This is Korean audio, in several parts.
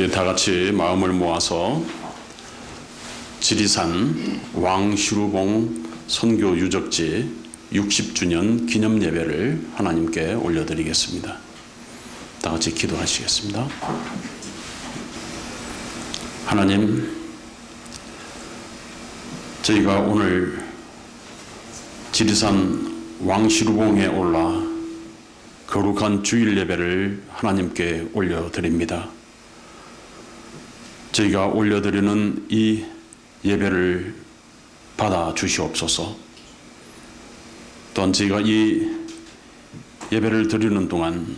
다 같이 마음을 모아서 지리산 왕슈루봉 선교 유적지 60주년 기념 예배를 하나님께 올려드리겠습니다. 다 같이 기도하시겠습니다. 하나님, 저희가 오늘 지리산 왕슈루봉에 올라 거룩한 주일 예배를 하나님께 올려드립니다. 저희가 올려드리는 이 예배를 받아 주시옵소서. 또한 저희가 이 예배를 드리는 동안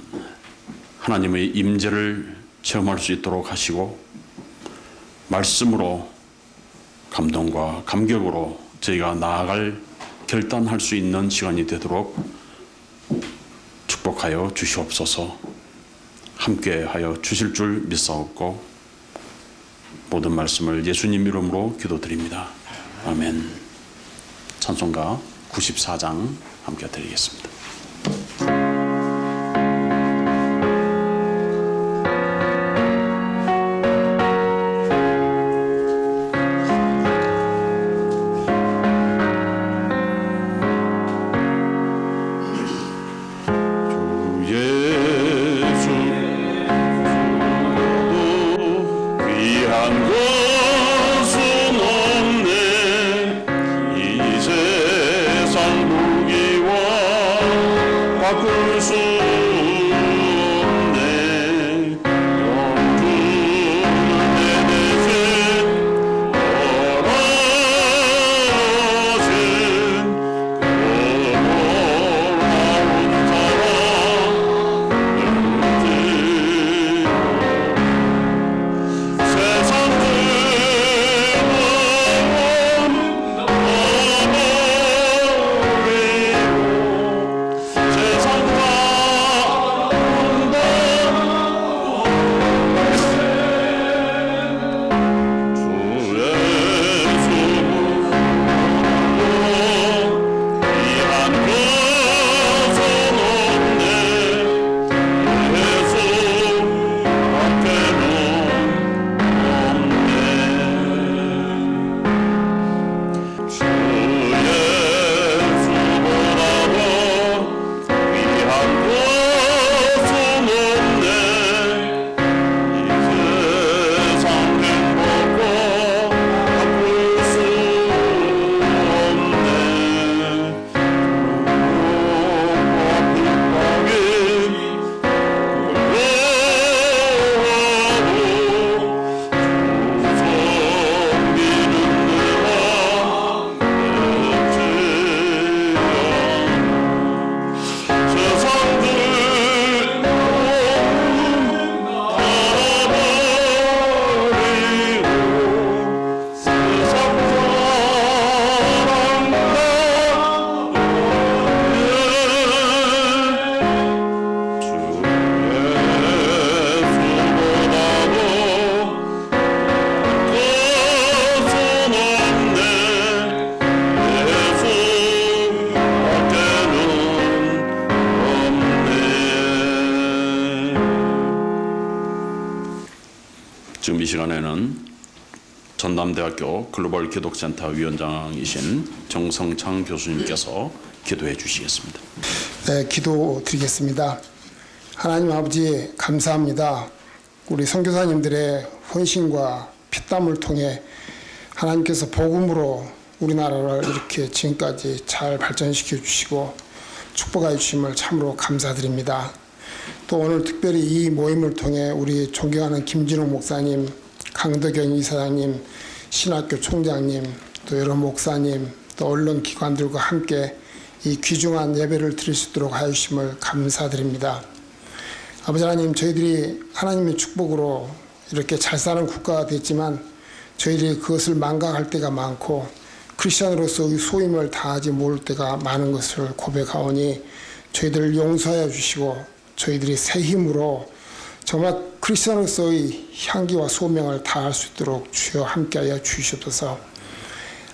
하나님의 임재를 체험할 수 있도록 하시고, 말씀으로 감동과 감격으로 저희가 나아갈 결단할 수 있는 시간이 되도록 축복하여 주시옵소서. 함께하여 주실 줄 믿사옵고 모든 말씀을 예수님 이름으로 기도드립니다. 아멘. 찬송가 94장 함께 드리겠습니다. 지금 이 시간에는 전남대학교 글로벌 기독센터 위원장이신 정성창 교수님께서 기도해 주시겠습니다. 네, 기도드리겠습니다. 하나님 아버지, 감사합니다. 우리 선교사님들의 헌신과 피땀을 통해 하나님께서 복음으로 우리나라를 이렇게 지금까지 잘 발전시켜 주시고 축복하여 주심을 참으로 감사드립니다. 또 오늘 특별히 이 모임을 통해 우리 존경하는 김진호 목사님, 강덕영 이사장님, 신학교 총장님, 또 여러 목사님, 또 언론기관들과 함께 이 귀중한 예배를 드릴 수 있도록 하여 주심을 감사드립니다. 아버지 하나님, 저희들이 하나님의 축복으로 이렇게 잘 사는 국가가 됐지만 저희들이 그것을 망각할 때가 많고 크리스천으로서의 소임을 다하지 못할 때가 많은 것을 고백하오니 저희들을 용서하여 주시고 저희들이 새 힘으로 정말 크리스천으로서의 향기와 소명을 다할 수 있도록 주여 함께하여 주시옵소서.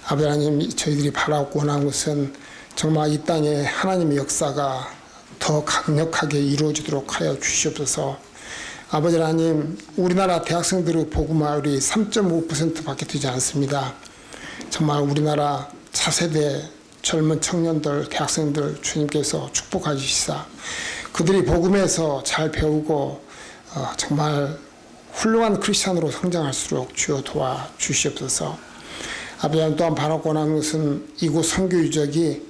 아버지 하나님, 저희들이 바라고 원하는 것은 정말 이 땅에 하나님의 역사가 더 강력하게 이루어지도록 하여 주시옵소서. 아버지 하나님, 우리나라 대학생들의 복음화율이 3.5%밖에 되지 않습니다. 정말 우리나라 차세대 젊은 청년들, 대학생들 주님께서 축복하시사 그들이 복음에서 잘 배우고 정말 훌륭한 크리스찬으로 성장할수록 주여 도와주시옵소서. 아버지 하나님, 또한 바라고 원하는 것은 이곳 선교 유적이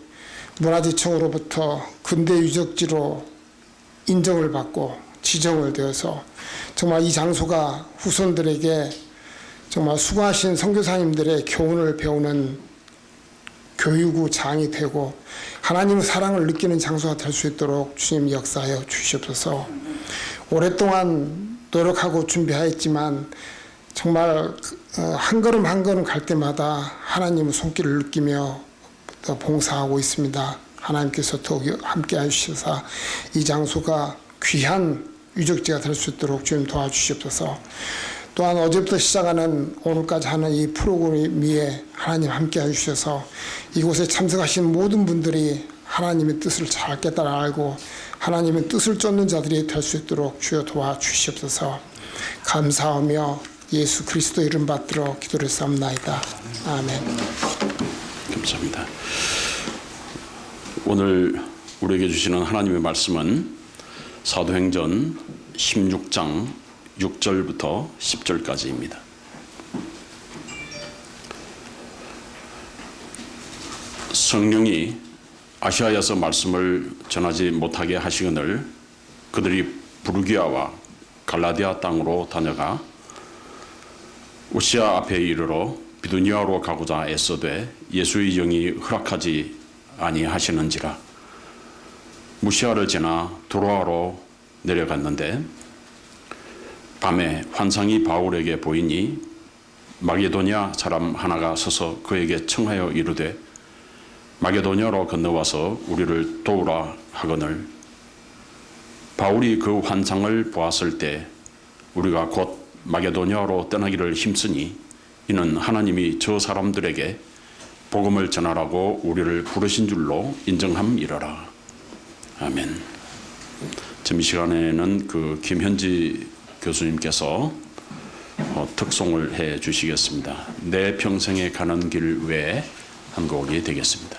문화재청으로부터 근대 유적지로 인정을 받고 지정을 되어서 정말 이 장소가 후손들에게 정말 수고하신 선교사님들의 교훈을 배우는 교육의 장이 되고 하나님의 사랑을 느끼는 장소가 될 수 있도록 주님 역사하여 주시옵소서. 오랫동안 노력하고 준비하였지만 정말 한 걸음 한 걸음 갈 때마다 하나님의 손길을 느끼며 봉사하고 있습니다. 하나님께서 더욱 함께 해주셔서 이 장소가 귀한 유적지가 될 수 있도록 주님 도와주시옵소서. 또한 어제부터 시작하는 오늘까지 하는 이 프로그램 위에 하나님 함께 해주셔서 이곳에 참석하신 모든 분들이 하나님의 뜻을 잘 깨달아 알고 하나님의 뜻을 쫓는 자들이 될 수 있도록 주여 도와주시옵소서. 감사하며 예수 그리스도 이름 받들어 기도를 삼나이다. 아멘. 감사합니다. 오늘 우리에게 주시는 하나님의 말씀은 사도행전 16장 6절부터 10절까지입니다. 성령이 아시아에서 말씀을 전하지 못하게 하시거늘 그들이 부르기아와 갈라디아 땅으로 다녀가 오시아 앞에 이르러 비두니아로 가고자 애써되 예수의 영이 허락하지 아니하시는지라. 무시아를 지나 두로아로 내려갔는데 밤에 환상이 바울에게 보이니 마게도냐 사람 하나가 서서 그에게 청하여 이르되 마게도냐로 건너와서 우리를 도우라 하거늘 바울이 그 환상을 보았을 때 우리가 곧 마게도냐로 떠나기를 힘쓰니 이는 하나님이 저 사람들에게 복음을 전하라고 우리를 부르신 줄로 인정함이러라. 아멘. 지금 이 시간에는 그 김현지 교수님께서 특송을 해 주시겠습니다. 내 평생에 가는 길 외에 한 곡이 되겠습니다.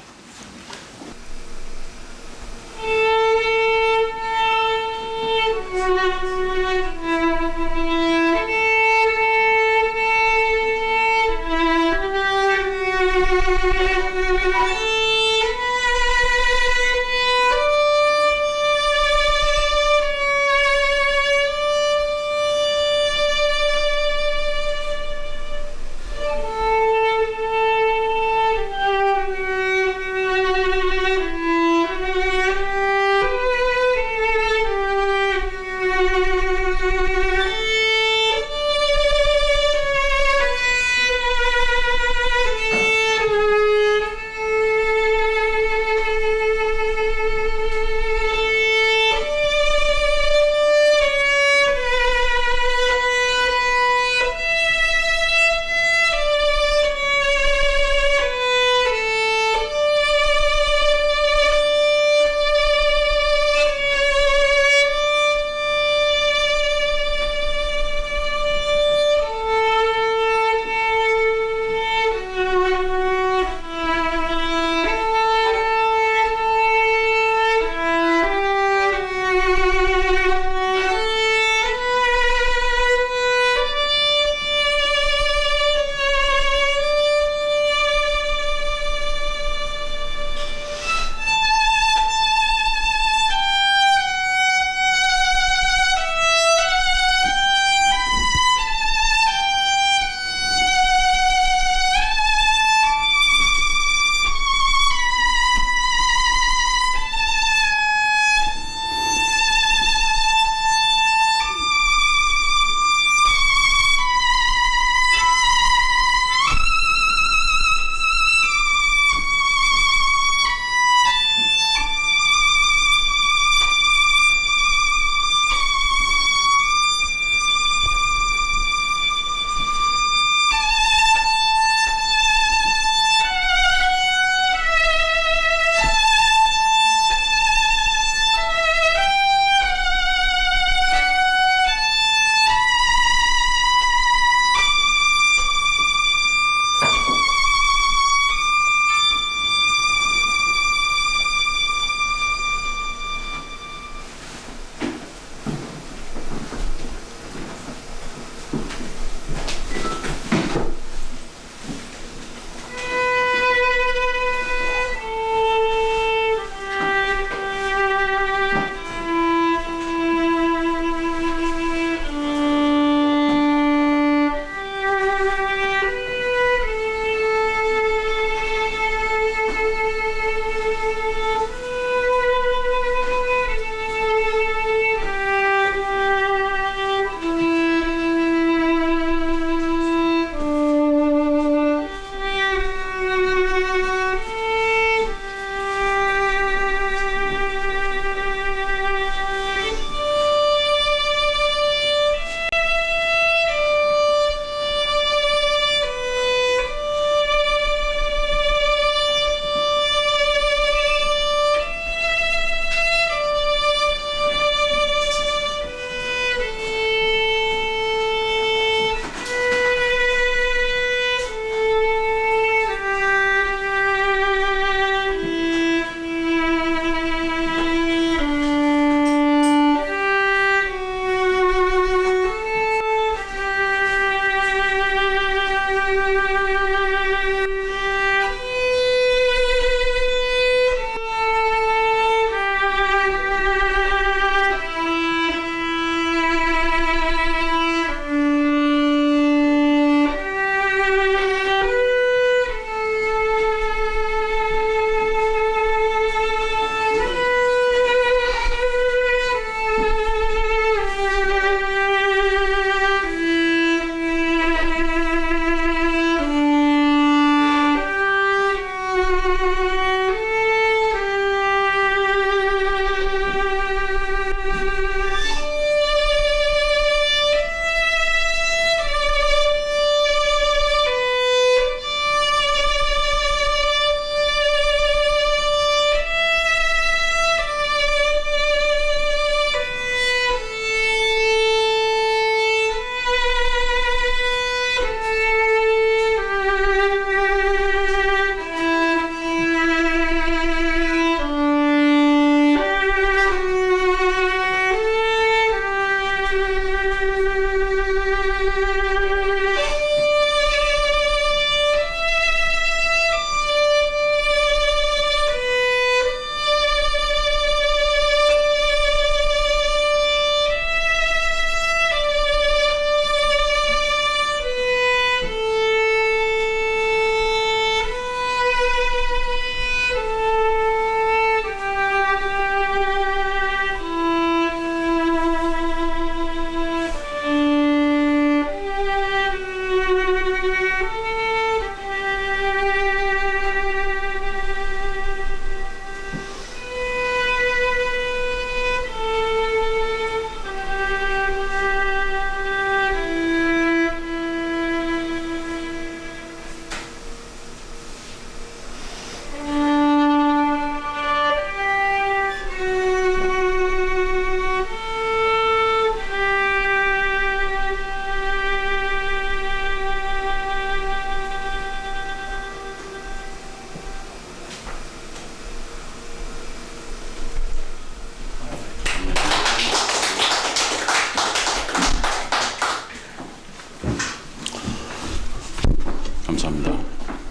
감사합니다.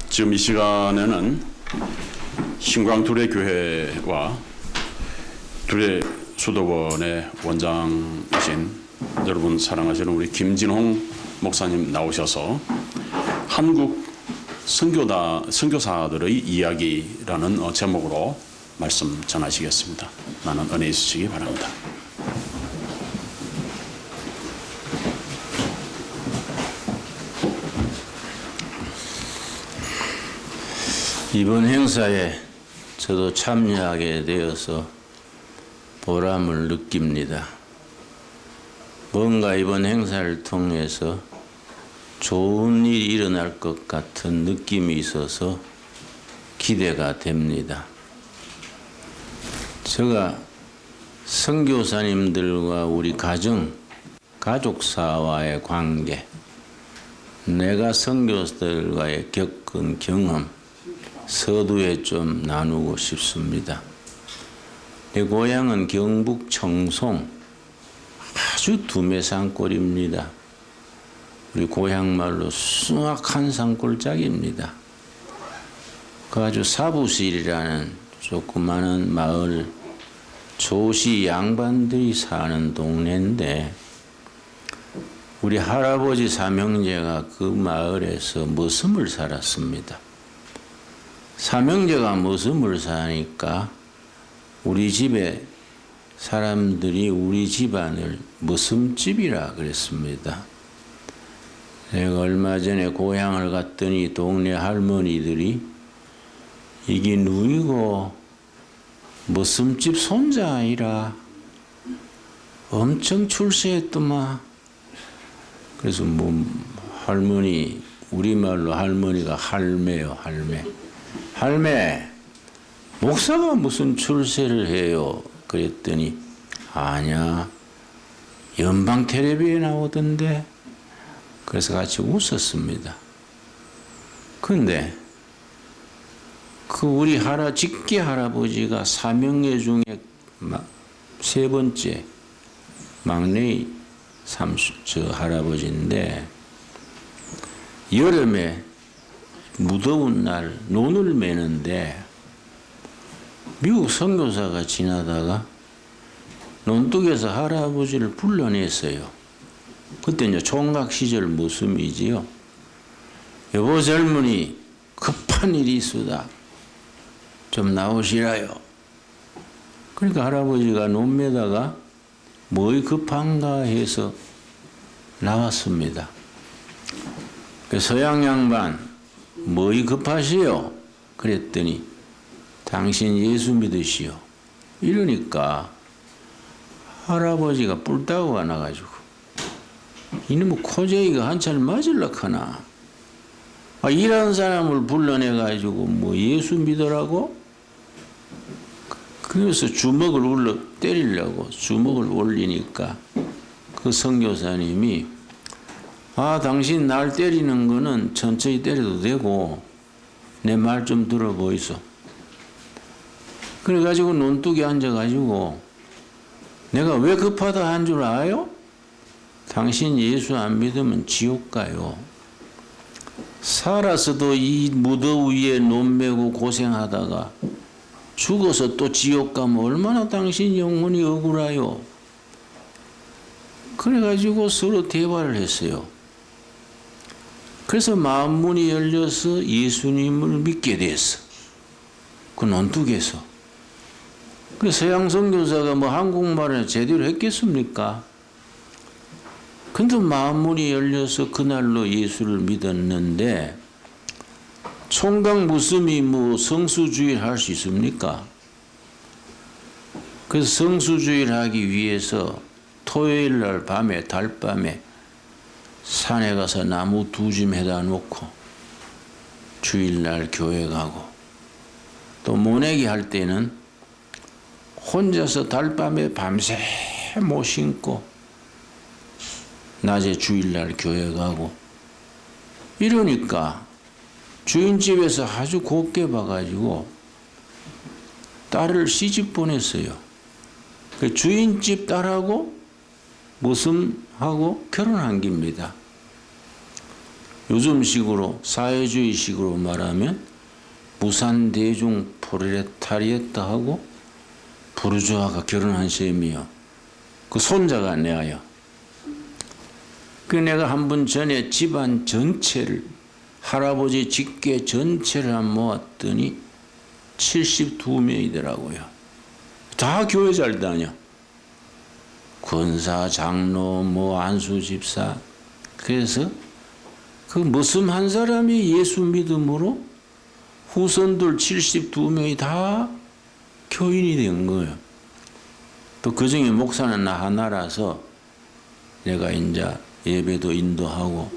지금 이 시간에는 신광 두레교회와 두레 수도원의 원장이신 여러분 사랑하시는 우리 김진홍 목사님 나오셔서 한국 선교사들의 이야기라는 제목으로 말씀 전하시겠습니다. 많은 은혜 있으시기 바랍니다. 이번 행사에 저도 참여하게 되어서 보람을 느낍니다. 뭔가 이번 행사를 통해서 좋은 일이 일어날 것 같은 느낌이 있어서 기대가 됩니다. 제가 선교사님들과 우리 가족사와의 관계, 내가 선교사들과의 겪은 경험, 서두에 좀 나누고 싶습니다. 내 고향은 경북 청송, 아주 두메 산골입니다. 우리 고향 말로 숭악한 산골짜기입니다. 그 아주 사부실이라는 조그마한 마을, 조시 양반들이 사는 동네인데 우리 할아버지 삼형제가 그 마을에서 머슴을 살았습니다. 삼형제가 머슴을 사니까 우리 집에 사람들이 우리 집안을 머슴집이라 그랬습니다. 내가 얼마 전에 고향을 갔더니 동네 할머니들이 이게 누이고 머슴집 손자 아니라 엄청 출세했더만. 그래서 뭐 할머니, 우리말로 할머니가 할매요, 할매. 할매, 목사가 무슨 출세를 해요? 그랬더니 아니야, 연방 텔레비에 나오던데. 그래서 같이 웃었습니다. 근데 그 우리 직계 할아버지가 삼형제 중에 세 번째 막내 저 할아버지인데 여름에 무더운 날 논을 매는데 미국 선교사가 지나다가 논둑에서 할아버지를 불러냈어요. 그때 이제 총각 시절 모습이지요. 여보 젊은이 급한 일이 있으다. 좀 나오시라요. 그러니까 할아버지가 논 매다가 뭐이 급한가 해서 나왔습니다. 그 서양 양반 뭐이 급하시오? 그랬더니 당신 예수 믿으시오. 이러니까 할아버지가 뿔따구가 나가지고 이놈의 코제이가 한참 맞을락 하나. 일하는 사람을 불러내가지고 뭐 예수 믿으라고? 그래서 주먹을 때리려고 주먹을 올리니까 그 선교사님이 당신 날 때리는 거는 천천히 때려도 되고 내 말 좀 들어보이소. 그래가지고 논둑에 앉아가지고 내가 왜 급하다 한 줄 알아요? 당신 예수 안 믿으면 지옥 가요. 살아서도 이 무더위에 논 메고 고생하다가 죽어서 또 지옥 가면 얼마나 당신 영혼이 억울해요. 그래가지고 서로 대화를 했어요. 그래서 마음문이 열려서 예수님을 믿게 됐어. 그 논둑에서. 그 서양 선교사가 뭐 한국말을 제대로 했겠습니까? 근데 마음문이 열려서 그날로 예수를 믿었는데 총각 무슴이 뭐 성수주의를 할 수 있습니까? 그래서 성수주의를 하기 위해서 토요일 날 밤에 달밤에 산에 가서 나무 2줌 해다 놓고 주일날 교회 가고 또 모내기 할 때는 혼자서 달밤에 밤새 못 신고 낮에 주일날 교회 가고 이러니까 주인집에서 아주 곱게 봐가지고 딸을 시집 보냈어요. 그 주인집 딸하고 머슴하고 결혼한 겁니다. 요즘식으로 사회주의식으로 말하면 무산대중 프롤레타리아트하고 부르주아가 결혼한 셈이요. 그 손자가 내 아야. 그 내가 한 번 전에 집안 전체를 할아버지 직계 전체를 한 모았더니 72명이더라고요. 다 교회 잘 다녀. 권사, 장로, 안수 집사. 그래서 그 무슨 한 사람이 예수 믿음으로 후손들 72명이 다 교인이 된 거예요. 또 그 중에 목사는 나 하나라서 내가 이제 예배도 인도하고.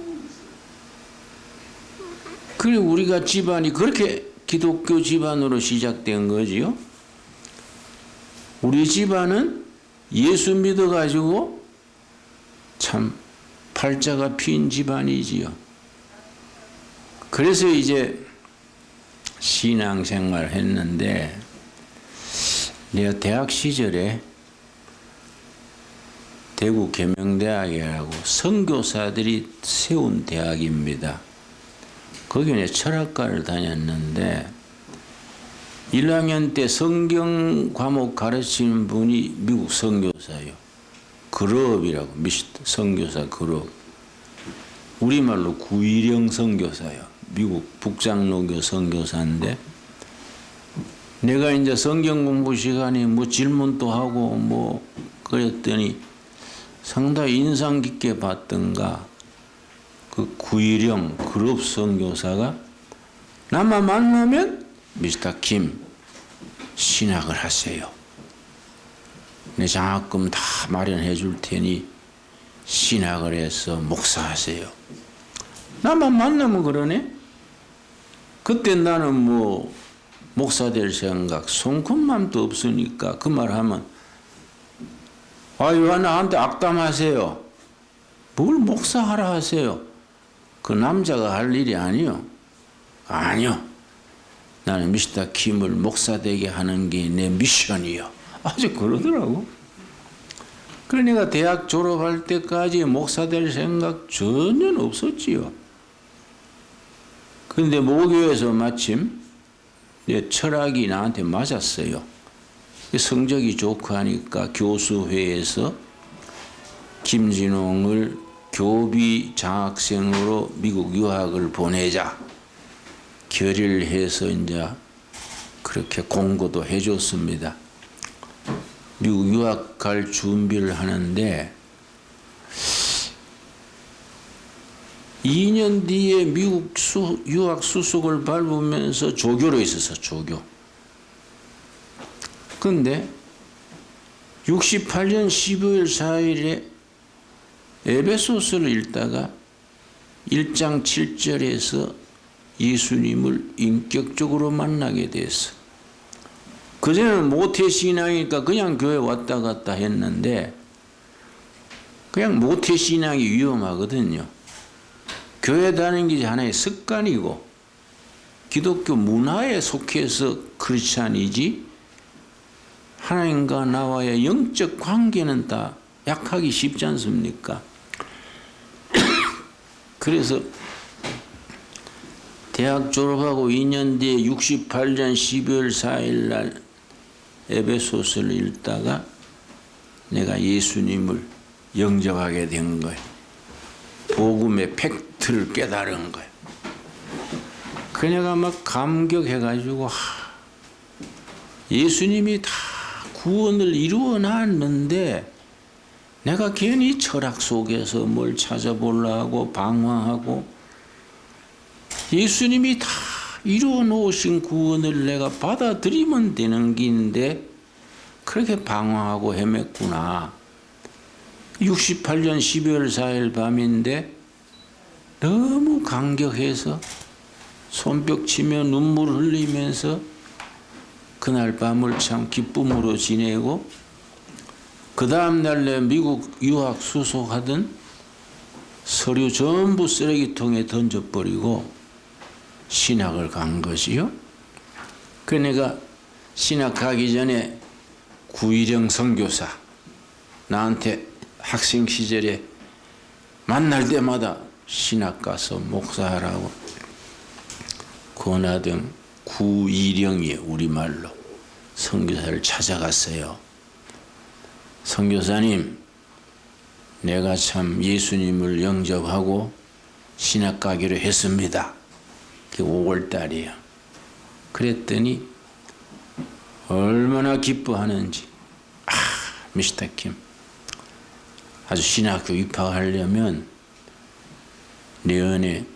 그래 우리가 집안이 그렇게 기독교 집안으로 시작된 거지요. 우리 집안은 예수 믿어가지고 참 팔자가 핀 집안이지요. 그래서 이제 신앙생활 했는데 내가 대학 시절에 대구 계명대학이라고 선교사들이 세운 대학입니다. 거기에 철학과를 다녔는데 1학년 때 성경 과목 가르치는 분이 미국 선교사예요. 그룹이라고, 선교사 그룹. 우리말로 구일영 선교사예요. 미국 북장로교 선교사인데 내가 이제 성경 공부 시간에 질문도 하고 그랬더니 상당히 인상 깊게 봤던가 그 구일영 그룹 선교사가 나만 만나면 미스터 김 신학을 하세요. 내 장학금 다 마련해 줄 테니 신학을 해서 목사하세요. 나만 만나면 그러네. 그때 나는 목사 될 생각 손끝맘도 없으니까 그 말하면 아유 나한테 악담하세요. 뭘 목사하라 하세요. 그 남자가 할 일이 아니요. 아니요. 나는 미스터 김을 목사 되게 하는 게 내 미션이요. 아주 그러더라고. 그래 내가 대학 졸업할 때까지 목사 될 생각 전혀 없었지요. 근데 모교에서 마침 내 철학이 나한테 맞았어요. 성적이 좋고 하니까 교수회에서 김진홍을 교비 장학생으로 미국 유학을 보내자 결의를 해서 이제 그렇게 공고도 해줬습니다. 미국 유학 갈 준비를 하는데 2년 뒤에 미국 유학 수속을 밟으면서 조교로 있었어. 조교. 근데 68년 12월 4일에 에베소서를 읽다가 1장 7절에서 예수님을 인격적으로 만나게 됐어. 그전에는 모태신앙이니까 그냥 교회 왔다 갔다 했는데 그냥 모태신앙이 위험하거든요. 교회 다니는 게 하나의 습관이고 기독교 문화에 속해서 크리스찬이지 하나님과 나와의 영적 관계는 다 약하기 쉽지 않습니까? 그래서 대학 졸업하고 2년 뒤에 68년 12월 4일 날 에베소서를 읽다가 내가 예수님을 영접하게 된 거예요. 복음의 팩트를 깨달은 거예요. 그 내가 막 감격해가지고 예수님이 다 구원을 이루어 놨는데 내가 괜히 철학 속에서 뭘 찾아보려고 방황하고 예수님이 다 이루어 놓으신 구원을 내가 받아들이면 되는 긴데 그렇게 방황하고 헤맸구나. 68년 12월 4일 밤인데 너무 감격해서 손뼉 치며 눈물 흘리면서 그날 밤을 참 기쁨으로 지내고 그 다음날 내 미국 유학 수속하던 서류 전부 쓰레기통에 던져버리고 신학을 간 것이요. 그 내가 신학 가기 전에 구일영 선교사 나한테 학생 시절에 만날 때마다 신학 가서 목사하라고 권하던 구이령이 우리말로 선교사를 찾아갔어요. 선교사님, 내가 참 예수님을 영접하고 신학 가기로 했습니다. 그게 5월 달이에요. 그랬더니 얼마나 기뻐하는지. 미스터 킴, 아주 신학교 입학하려면 내년에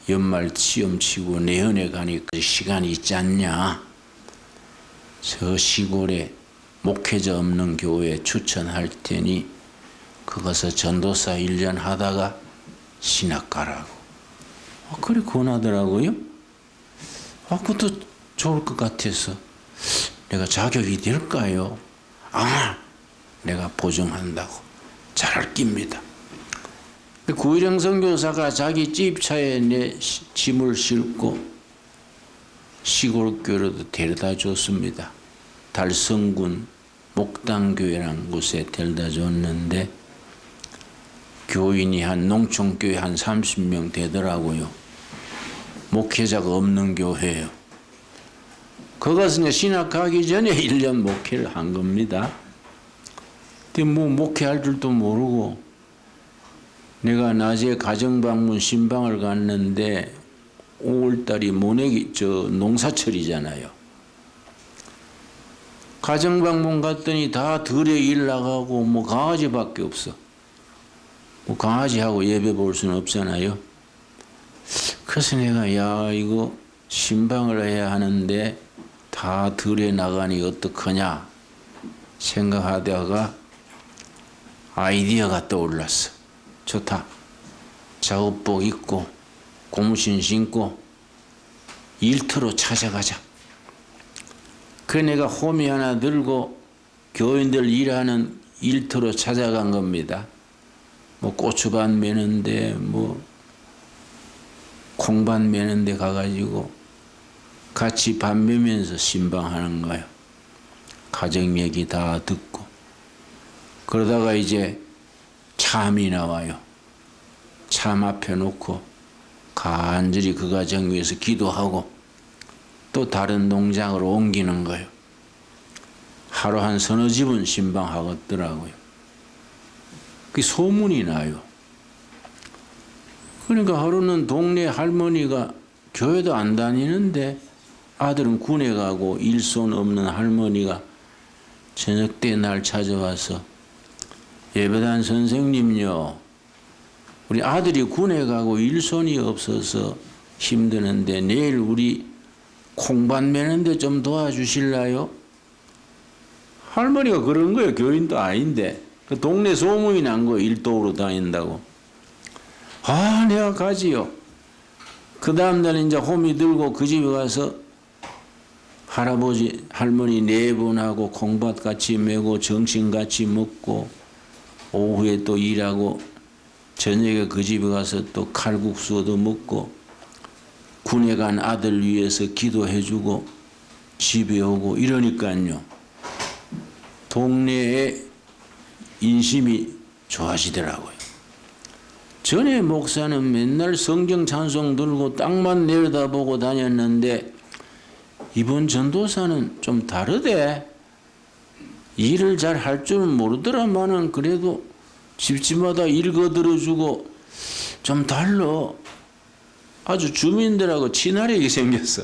연말 시험 치고 내년에 가니 그 시간이 있지 않냐. 저 시골에 목회자 없는 교회에 추천할 테니 그것을 전도사 1년 하다가 신학 가라고. 그래 권하더라고요. 그것도 좋을 것 같아서 내가 자격이 될까요? 내가 보증한다고. 잘할 깁니다. 구일영 선교사가 자기 집차에 내 짐을 싣고 시골교회로도 데려다 줬습니다. 달성군 목당교회라는 곳에 데려다 줬는데 교인이 농촌교회 한 30명 되더라고요. 목회자가 없는 교회예요. 그것은 신학 가기 전에 1년 목회를 한 겁니다. 근데 목회할 줄도 모르고 내가 낮에 가정방문 신방을 갔는데 5월달이 모내기 농사철이잖아요. 가정방문 갔더니 다 들에 일 나가고 강아지밖에 없어. 강아지하고 예배 볼 수는 없잖아요. 그래서 내가 이거 신방을 해야 하는데 다 들에 나가니 어떡하냐 생각하다가 아이디어가 떠올랐어. 좋다. 작업복 입고 고무신 신고 일터로 찾아가자. 그래 내가 호미 하나 들고 교인들 일하는 일터로 찾아간 겁니다. 고추밭 매는데 콩밭 매는데 가가지고 같이 밥 매면서 신방하는 거예요. 가정 얘기 다 듣고. 그러다가 이제 참이 나와요. 참 앞에 놓고 간절히 그 가정 위해서 기도하고 또 다른 농장으로 옮기는 거예요. 하루 한 서너 집은 신방하겠더라고요. 그 소문이 나요. 그러니까 하루는 동네 할머니가 교회도 안 다니는데 아들은 군에 가고 일손 없는 할머니가 저녁 때 날 찾아와서 예배단 선생님요, 우리 아들이 군에 가고 일손이 없어서 힘드는데 내일 우리 콩밭 매는데 좀 도와주실래요? 할머니가 그런 거예요. 교인도 아닌데. 그 동네 소문이 난 거예요. 일도로 다닌다고. 내가 가지요. 그 다음날 이제 호미 들고 그 집에 가서 할아버지 할머니 4분하고 콩밭 같이 메고 점심 같이 먹고 오후에 또 일하고 저녁에 그 집에 가서 또 칼국수 얻어 먹고 군에 간 아들 위해서 기도해주고 집에 오고 이러니까요. 동네에 인심이 좋아지더라고요. 전에 목사는 맨날 성경 찬송 들고 땅만 내려다보고 다녔는데 이번 전도사는 좀 다르대. 일을 잘 할 줄은 모르더라마는 그래도 집집마다 읽어들어주고 좀 달라. 아주 주민들하고 친화력이 생겼어.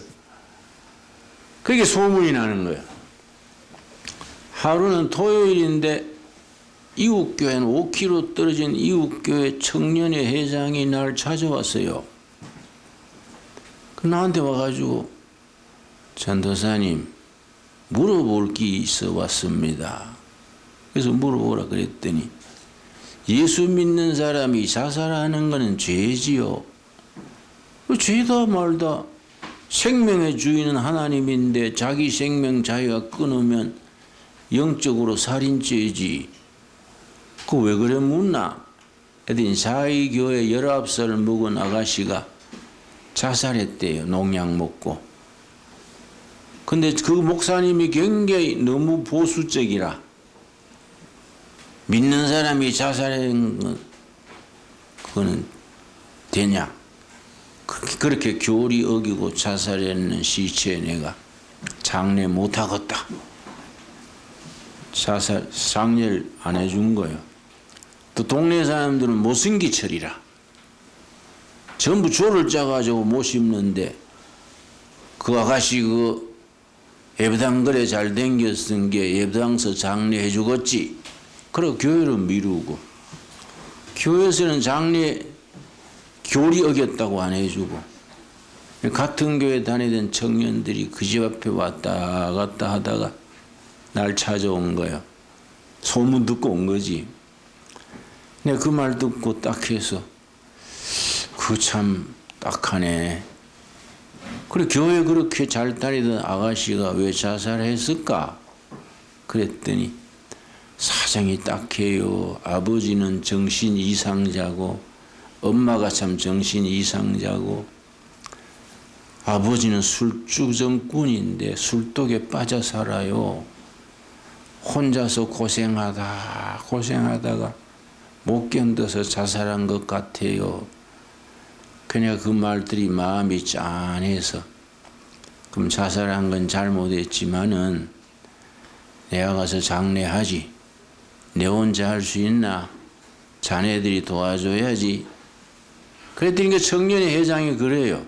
그게 소문이 나는 거야. 하루는 토요일인데 이웃교회는 5km 떨어진 이웃교회 청년회 회장이 날 찾아왔어요. 나한테 와가지고 전도사님 물어볼 게 있어 왔습니다. 그래서 물어보라 그랬더니 예수 믿는 사람이 자살하는 것은 죄지요. 죄다 말다. 생명의 주인은 하나님인데 자기 생명 자기가 끊으면 영적으로 살인죄지. 그 왜 그래 묻나? 하여튼 사이교회 19살 먹은 아가씨가 자살했대요. 농약 먹고. 근데 그 목사님이 굉장히 너무 보수적이라 믿는 사람이 자살한 건 그거는 되냐? 그렇게 교리 어기고 자살했는 시체에 내가 장례 못하겠다. 장례를 안 해준 거예요. 또 동네 사람들은 못생기철이라 전부 조를 짜가지고 못 심는데 그 아가씨 그 예배당 그래 잘 댕겼은 게 예배당서 장례해 주겠지. 그리고 교회를 미루고 교회에서는 장례 교리 어겼다고 안 해주고 같은 교회 다니던 청년들이 그 집 앞에 왔다 갔다 하다가 날 찾아온 거예요. 소문 듣고 온 거지. 내가 그 말 듣고 딱 해서 그 참 딱하네. 그래 교회 그렇게 잘 다니던 아가씨가 왜 자살했을까? 그랬더니 사정이 딱해요. 아버지는 정신 이상자고 엄마가 참 정신 이상자고 아버지는 술주정꾼인데 술독에 빠져 살아요. 혼자서 고생하다가 못 견뎌서 자살한 것 같아요. 그냥 그 말들이 마음이 짠해서 그럼 자살한 건 잘못했지만은 내가 가서 장례하지. 내 혼자 할 수 있나? 자네들이 도와줘야지. 그랬더니 그 청년의 회장이 그래요.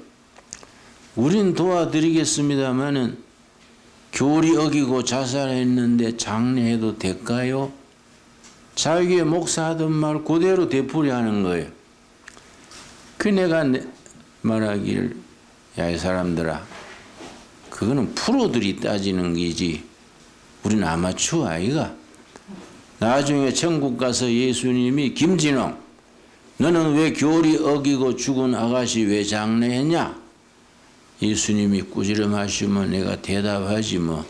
우린 도와드리겠습니다마는 교리 어기고 자살했는데 장례해도 될까요? 자기의 목사 하던 말 그대로 되풀이하는 거예요. 그 내가 말하기를 야 이 사람들아 그거는 프로들이 따지는 기지 우리는 아마추어 아이가. 나중에 천국 가서 예수님이 김진홍 너는 왜 교리 어기고 죽은 아가씨 왜 장례했냐? 예수님이 꾸지람하시면 내가 대답하지 뭐.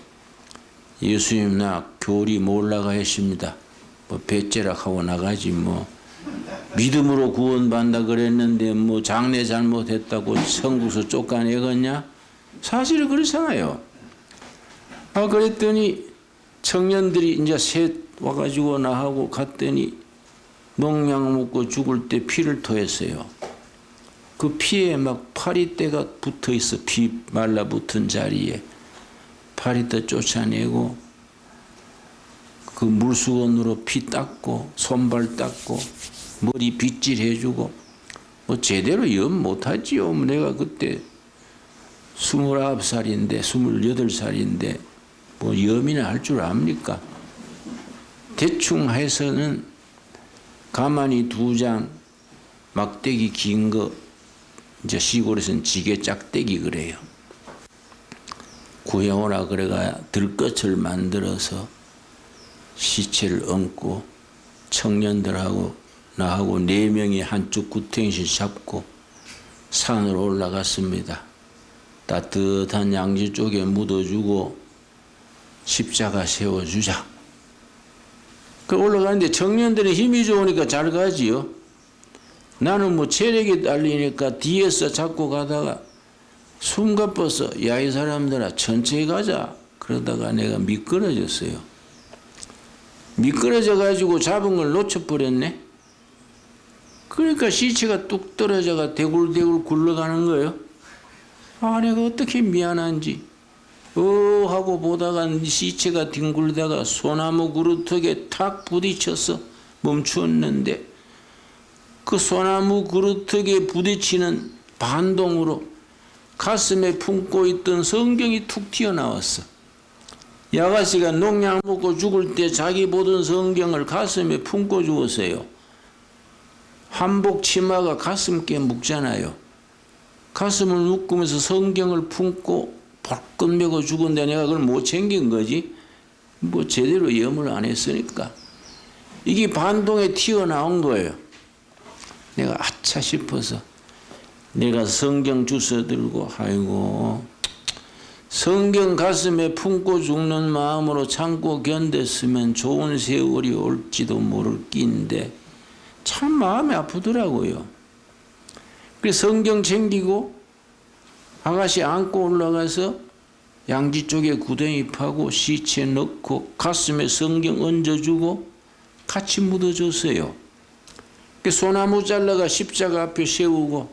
예수님 나 교리 몰라가 했습니다. 뭐 배째락하고 나가지 뭐. 믿음으로 구원받는다 그랬는데 뭐 장례 잘못했다고 천국에서 쫓아내겠냐? 사실은 그렇잖아요. 그랬더니 청년들이 이제 셋 와가지고 나하고 갔더니 농약 먹고 죽을 때 피를 토했어요. 그 피에 막 파리떼가 붙어 있어. 피 말라붙은 자리에 파리떼 쫓아내고 그 물수건으로 피 닦고 손발 닦고 머리 빗질 해주고 뭐 제대로 염 못하지요. 내가 그때 29살인데 28살인데 뭐 염이나 할 줄 압니까? 대충 해서는 가만히 2장 막대기 긴 거 이제 시골에서는 지게 짝대기 그래요. 구해오라 그래가 들것을 만들어서 시체를 얹고 청년들하고 나하고 4명이 한쪽 구탱실 잡고 산으로 올라갔습니다. 따뜻한 양지 쪽에 묻어주고 십자가 세워주자. 그 올라가는데 청년들이 힘이 좋으니까 잘 가지요. 나는 뭐 체력이 딸리니까 뒤에서 잡고 가다가 숨가빠서 야 이 사람들아 천천히 가자. 그러다가 내가 미끄러졌어요. 미끄러져 가지고 잡은 걸 놓쳐버렸네. 그러니까 시체가 뚝 떨어져가 대굴대굴 굴러가는 거예요. 내가 어떻게 미안한지 하고 보다가 시체가 뒹굴다가 소나무 그루터기에 탁 부딪혀서 멈추었는데 그 소나무 그루터기에 부딪히는 반동으로 가슴에 품고 있던 성경이 툭 튀어나왔어. 이 아가씨가 농약 먹고 죽을 때 자기 보던 성경을 가슴에 품고 죽었어요. 한복 치마가 가슴께 묵잖아요. 가슴을 묶으면서 성경을 품고 벌떡 메고 죽은데 내가 그걸 못 챙긴 거지. 뭐 제대로 염을 안 했으니까. 이게 반동에 튀어나온 거예요. 내가 아차 싶어서 내가 성경 주워 들고 아이고 성경 가슴에 품고 죽는 마음으로 참고 견뎠으면 좋은 세월이 올지도 모를 끼인데 참 마음이 아프더라고요. 그래서 성경 챙기고 아가씨 안고 올라가서 양지 쪽에 구덩이 파고 시체 넣고 가슴에 성경 얹어주고 같이 묻어줬어요. 그 소나무 잘라가 십자가 앞에 세우고,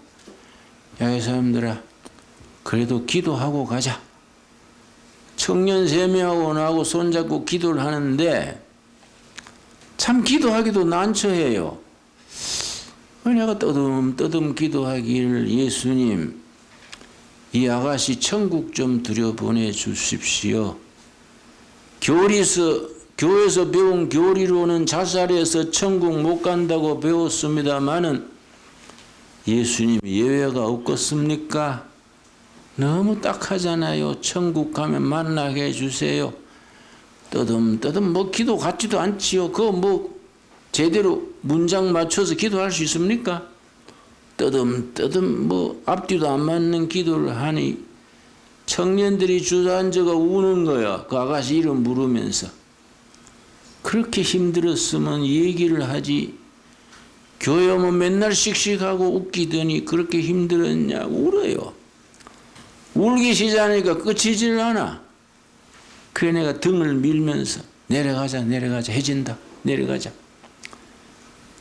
야, 이 사람들아, 그래도 기도하고 가자. 청년 3명하고 나하고 손잡고 기도를 하는데 참 기도하기도 난처해요. 내가 떠듬 기도하기를, 예수님, 이 아가씨 천국 좀 들여보내 주십시오. 교회에서 배운 교리로는 자살해서 천국 못 간다고 배웠습니다마는 예수님 예외가 없겠습니까? 너무 딱하잖아요. 천국 가면 만나게 해주세요. 떠듬 뭐 기도 같지도 않지요. 그거 뭐 제대로 문장 맞춰서 기도할 수 있습니까? 떠듬 뭐 앞뒤도 안 맞는 기도를 하니 청년들이 주저앉아가 우는 거야. 그 아가씨 이름 부르면서. 그렇게 힘들었으면 얘기를 하지. 교회 오면 맨날 씩씩하고 웃기더니 그렇게 힘들었냐고 울어요. 울기 시작하니까 끝이질 않아. 그래 내가 등을 밀면서 내려가자 해진다. 내려가자.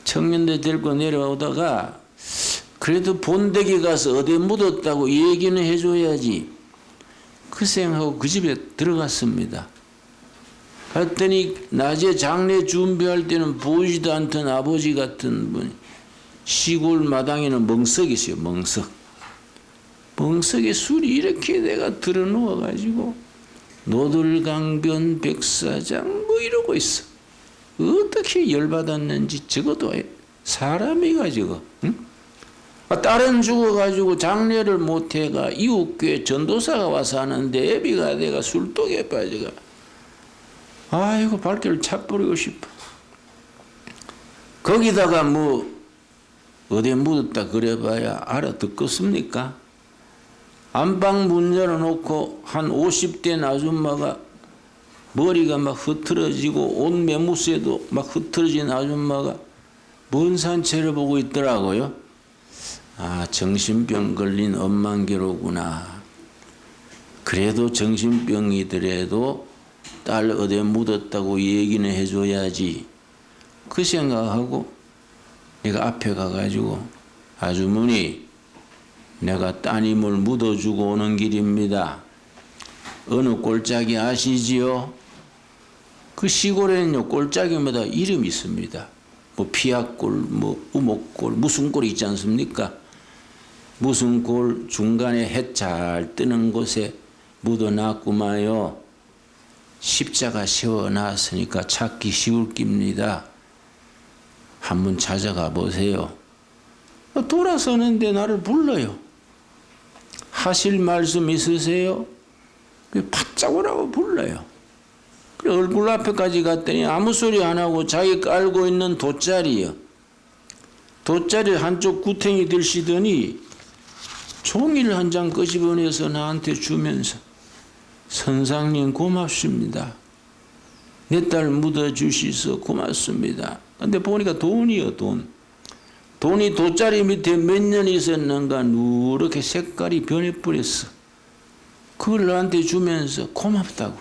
청년들 데리고 내려오다가 그래도 본댁에 가서 어디 묻었다고 얘기는 해줘야지. 그 생각하고 그 집에 들어갔습니다. 갔더니 낮에 장례 준비할 때는 보이지도 않던 아버지 같은 분이 시골 마당에는 멍석이 있어요. 멍석에 술이 이렇게 내가 들어 누워가지고 노들강변 백사장 뭐 이러고 있어. 어떻게 열받았는지 적어도 사람이가 저거. 응? 딸은 죽어가지고 장례를 못해가 이웃교회 전도사가 와서 하는데 애비가 내가 술독에 빠져가. 아이고 발길을 차버리고 싶어. 거기다가 뭐 어디에 묻었다 그래봐야 알아듣겠습니까? 안방 문 열어놓고 한 50대 아줌마가 머리가 막 흐트러지고 옷 매무새도 막 흐트러진 아줌마가 먼 산채를 보고 있더라고요. 아, 정신병 걸린 엄만개로구나. 그래도 정신병이더라도 딸 어디에 묻었다고 얘기는 해줘야지. 그 생각하고 내가 앞에 가가지고, 아주머니, 내가 따님을 묻어주고 오는 길입니다. 어느 꼴짝이 아시지요? 그 시골에는요, 꼴짝이마다 이름이 있습니다. 뭐 피약골, 뭐 우목골, 무슨 꼴이 있지 않습니까? 무슨 골 중간에 해 잘 뜨는 곳에 묻어놨구마요. 십자가 세워놨으니까 찾기 쉬울 깁니다. 한번 찾아가 보세요. 돌아서는데 나를 불러요. 하실 말씀 있으세요? 바짝 오라고 불러요. 그래 얼굴 앞에까지 갔더니 아무 소리 안 하고 자기 깔고 있는 돗자리요. 돗자리 한쪽 구탱이 들시더니 종이를 한 장 끄집어내서 나한테 주면서, 선상님 고맙습니다. 내 딸 묻어주시서 고맙습니다. 근데 보니까 돈이요, 돈. 돈이 돗자리 밑에 몇 년 있었는가 누렇게 색깔이 변해버렸어. 그걸 나한테 주면서 고맙다고.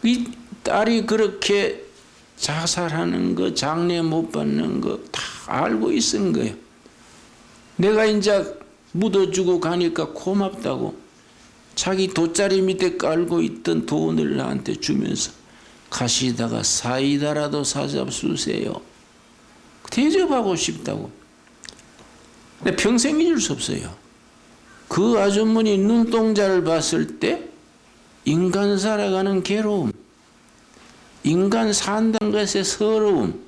이 딸이 그렇게 자살하는 거, 장례 못 받는 거 다 알고 있은 거예요. 내가 이제 묻어주고 가니까 고맙다고 자기 돗자리 밑에 깔고 있던 돈을 나한테 주면서, 가시다가 사이다라도 사잡수세요. 대접하고 싶다고. 근데 평생 잊을 수 없어요. 그 아주머니 눈동자를 봤을 때 인간 살아가는 괴로움, 인간 산다는 것의 서러움,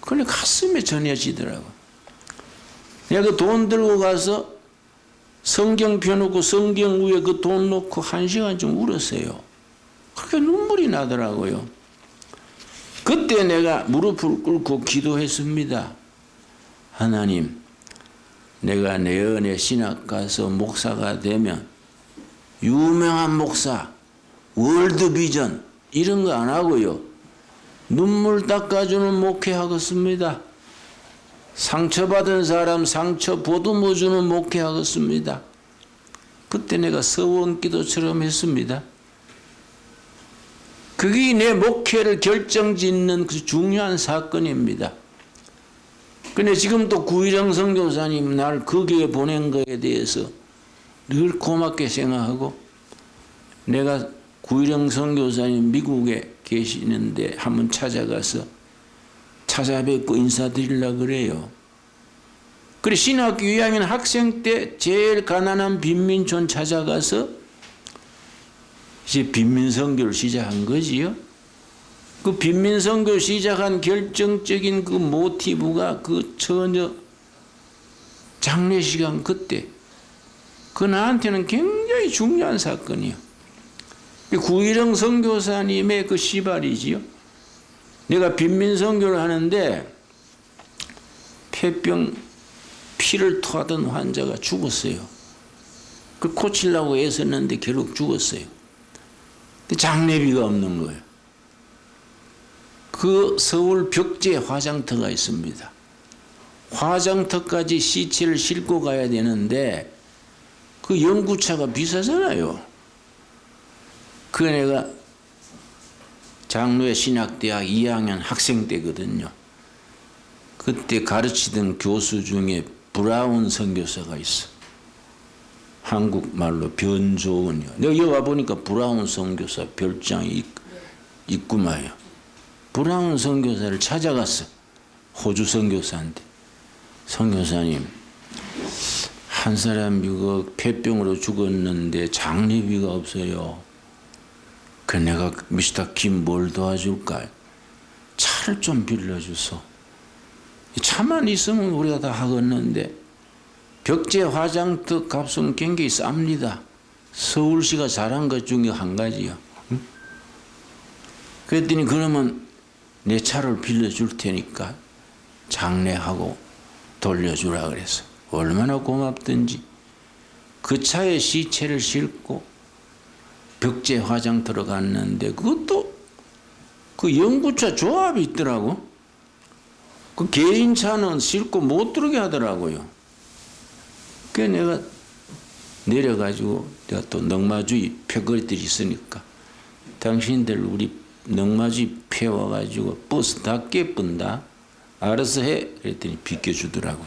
그걸 가슴에 전해지더라고. 내가 그 돈 들고 가서 성경 펴놓고 성경 위에 그 돈 놓고 1시간쯤 울었어요. 그렇게 눈물이 나더라고요. 그때 내가 무릎을 꿇고 기도했습니다. 하나님, 내가 내년에 신학 가서 목사가 되면 유명한 목사, 월드비전 이런 거 안 하고요, 눈물 닦아주는 목회하겠습니다. 상처받은 사람 상처 보듬어주는 목회하겠습니다. 그때 내가 서원기도처럼 했습니다. 그게 내 목회를 결정짓는 그 중요한 사건입니다. 근데 지금 또 구일영 선교사님 날 거기에 보낸 거에 대해서 늘 고맙게 생각하고, 내가 구일영 선교사님 미국에 계시는데 한번 찾아가서 찾아뵙고 인사드리려고 그래요. 그래 신학교 2학년 학생 때 제일 가난한 빈민촌 찾아가서 이제 빈민선교를 시작한 거지요. 그 빈민선교 시작한 결정적인 그 모티브가 그 처녀 장례시간 그때, 그 나한테는 굉장히 중요한 사건이요. 구일영 선교사님의 그 시발이지요. 내가 빈민선교를 하는데 폐병 피를 토하던 환자가 죽었어요. 그 고치려고 애썼는데 결국 죽었어요. 장례비가 없는 거예요. 그 서울 벽제 화장터가 있습니다. 화장터까지 시체를 싣고 가야 되는데 그 연구차가 비싸잖아요. 그 내가 장로회 신학대학 2학년 학생 때거든요. 그때 가르치던 교수 중에 브라운 선교사가 있어. 한국말로 변조은요. 내가 여기 와보니까 브라운 선교사 별장이 있구만요. 브라운 선교사를 찾아갔어. 호주 선교사인데. 선교사님, 한 사람이 그 폐병으로 죽었는데 장례비가 없어요. 그 내가 미스터 김 뭘 도와줄까? 차를 좀 빌려줘서. 차만 있으면 우리가 다 하겠는데 벽제 화장터 값은 굉장히 쌉니다. 서울시가 잘한 것 중에 한 가지요. 응? 그랬더니 그러면 내 차를 빌려줄 테니까 장례하고 돌려주라 그랬어. 얼마나 고맙든지. 그 차에 시체를 싣고 벽제 화장터로 갔는데 그것도 그 연구차 조합이 있더라고. 그 개인차는 싣고 못 들어게 하더라고요. 그래서 내가 내려가지고 내가 또 넉마주의 패거리들이 있으니까 당신들 우리 넉마주의 패 와가지고 버스 다 깨뿐다. 알아서 해. 그랬더니 비켜주더라고요.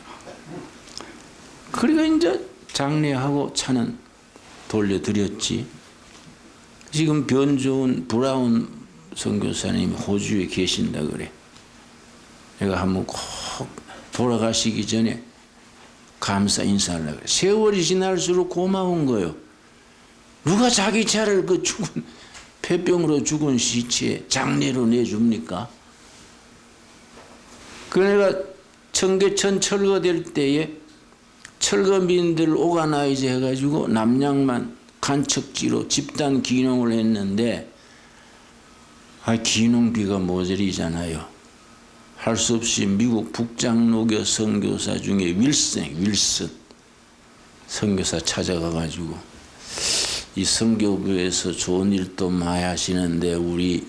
그러니까 이제 장례하고 차는 돌려드렸지. 지금 변조은 브라운 선교사님이 호주에 계신다 그래. 내가 한번 꼭 돌아가시기 전에 감사 인사하려고 그래. 세월이 지날수록 고마운 거요. 누가 자기 차를 그 죽은 폐병으로 죽은 시체에 장례로 내줍니까? 그 내가 청계천 철거될 때에 철거민들 오가나이즈 해가지고 남양만 간척지로 집단 기농을 했는데 기농비가 모자리잖아요. 할 수 없이 미국 북장로교 선교사 중에 윌슨 선교사 찾아가가지고 이 선교부에서 좋은 일도 많이 하시는데 우리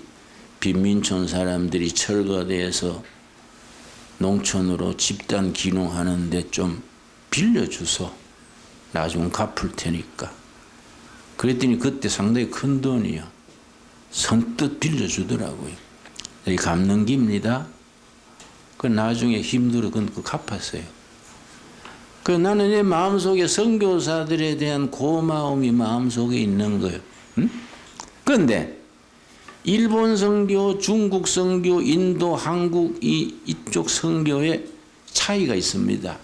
빈민촌 사람들이 철거돼서 농촌으로 집단 기농하는데 좀 빌려주소. 나중 갚을 테니까. 그랬더니 그때 상당히 큰 돈이요. 선뜻 빌려주더라고요. 이 갚는 깁니다. 그 나중에 힘들어 그거 갚았어요. 그 나는 내 마음속에 선교사들에 대한 고마움이 마음속에 있는 거예요. 응? 그런데 일본 선교, 중국 선교, 인도, 한국 이쪽 선교에 차이가 있습니다.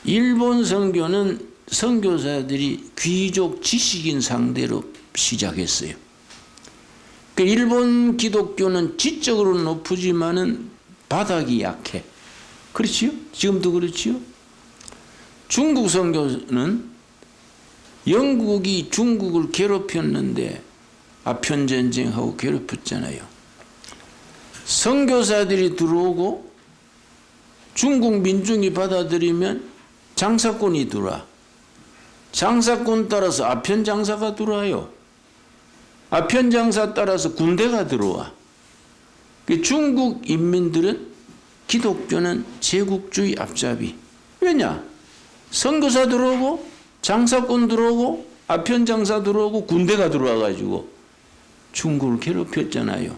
일본 선교는 선교사들이 귀족 지식인 상대로 시작했어요. 그 일본 기독교는 지적으로 높지만은 바닥이 약해. 그렇지요? 지금도 그렇지요? 중국 선교는 영국이 중국을 괴롭혔는데 아편전쟁하고 괴롭혔잖아요. 선교사들이 들어오고 중국 민중이 받아들이면 장사꾼이 들어와. 장사꾼 따라서 아편장사가 들어와요. 아편장사 따라서 군대가 들어와. 중국 인민들은 기독교는 제국주의 앞잡이. 왜냐? 선교사 들어오고 장사꾼 들어오고 아편장사 들어오고 군대가 들어와가지고 중국을 괴롭혔잖아요.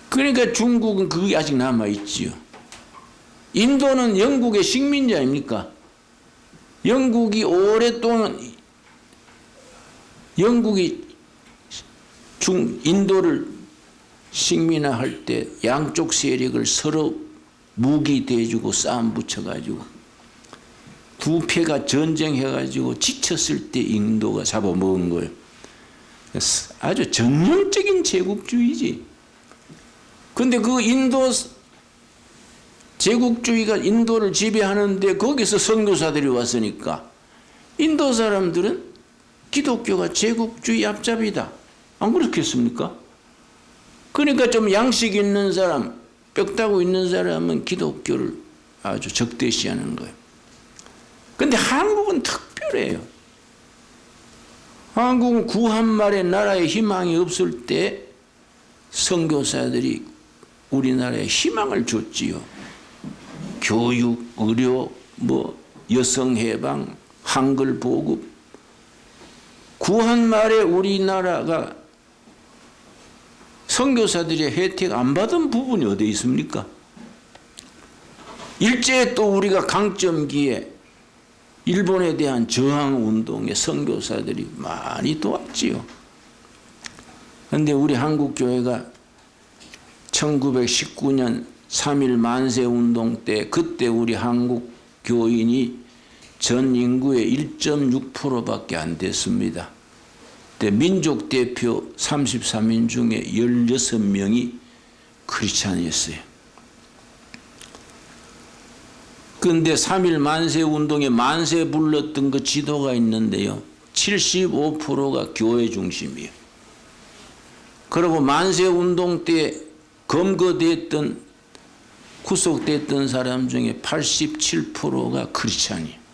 그러니까 중국은 그게 아직 남아있지요. 인도는 영국의 식민지 아닙니까? 영국이 오랫동안 영국이 인도를 식민화할 때 양쪽 세력을 서로 무기 대주고 싸움 붙여가지고 두 패가 전쟁해가지고 지쳤을 때 인도가 잡아먹은 거예요. 아주 전형적인 제국주의지. 근데 그 인도 제국주의가 인도를 지배하는데 거기서 선교사들이 왔으니까 인도 사람들은 기독교가 제국주의 앞잡이다. 안 그렇겠습니까? 그러니까 좀 양식 있는 사람, 뼈다구 있는 사람은 기독교를 아주 적대시하는 거예요. 근데 한국은 특별해요. 한국은 구한말에 나라에 희망이 없을 때 선교사들이 우리나라에 희망을 줬지요. 교육, 의료, 여성 해방, 한글 보급. 구한말에 우리나라가 선교사들의 혜택 안 받은 부분이 어디 있습니까? 일제에 또 우리가 강점기에 일본에 대한 저항운동에 선교사들이 많이 도왔지요. 그런데 우리 한국교회가 1919년 3.1 만세운동 때 그때 우리 한국 교인이 전 인구의 1.6%밖에 안 됐습니다. 그때 민족 대표 33인 중에 16명이 크리스찬이었어요. 그런데 3.1 만세운동에 만세 불렀던 그 지도가 있는데요. 75%가 교회 중심이에요. 그리고 만세운동 때 검거됐던 구속됐던 사람 중에 87%가 크리스찬이에요.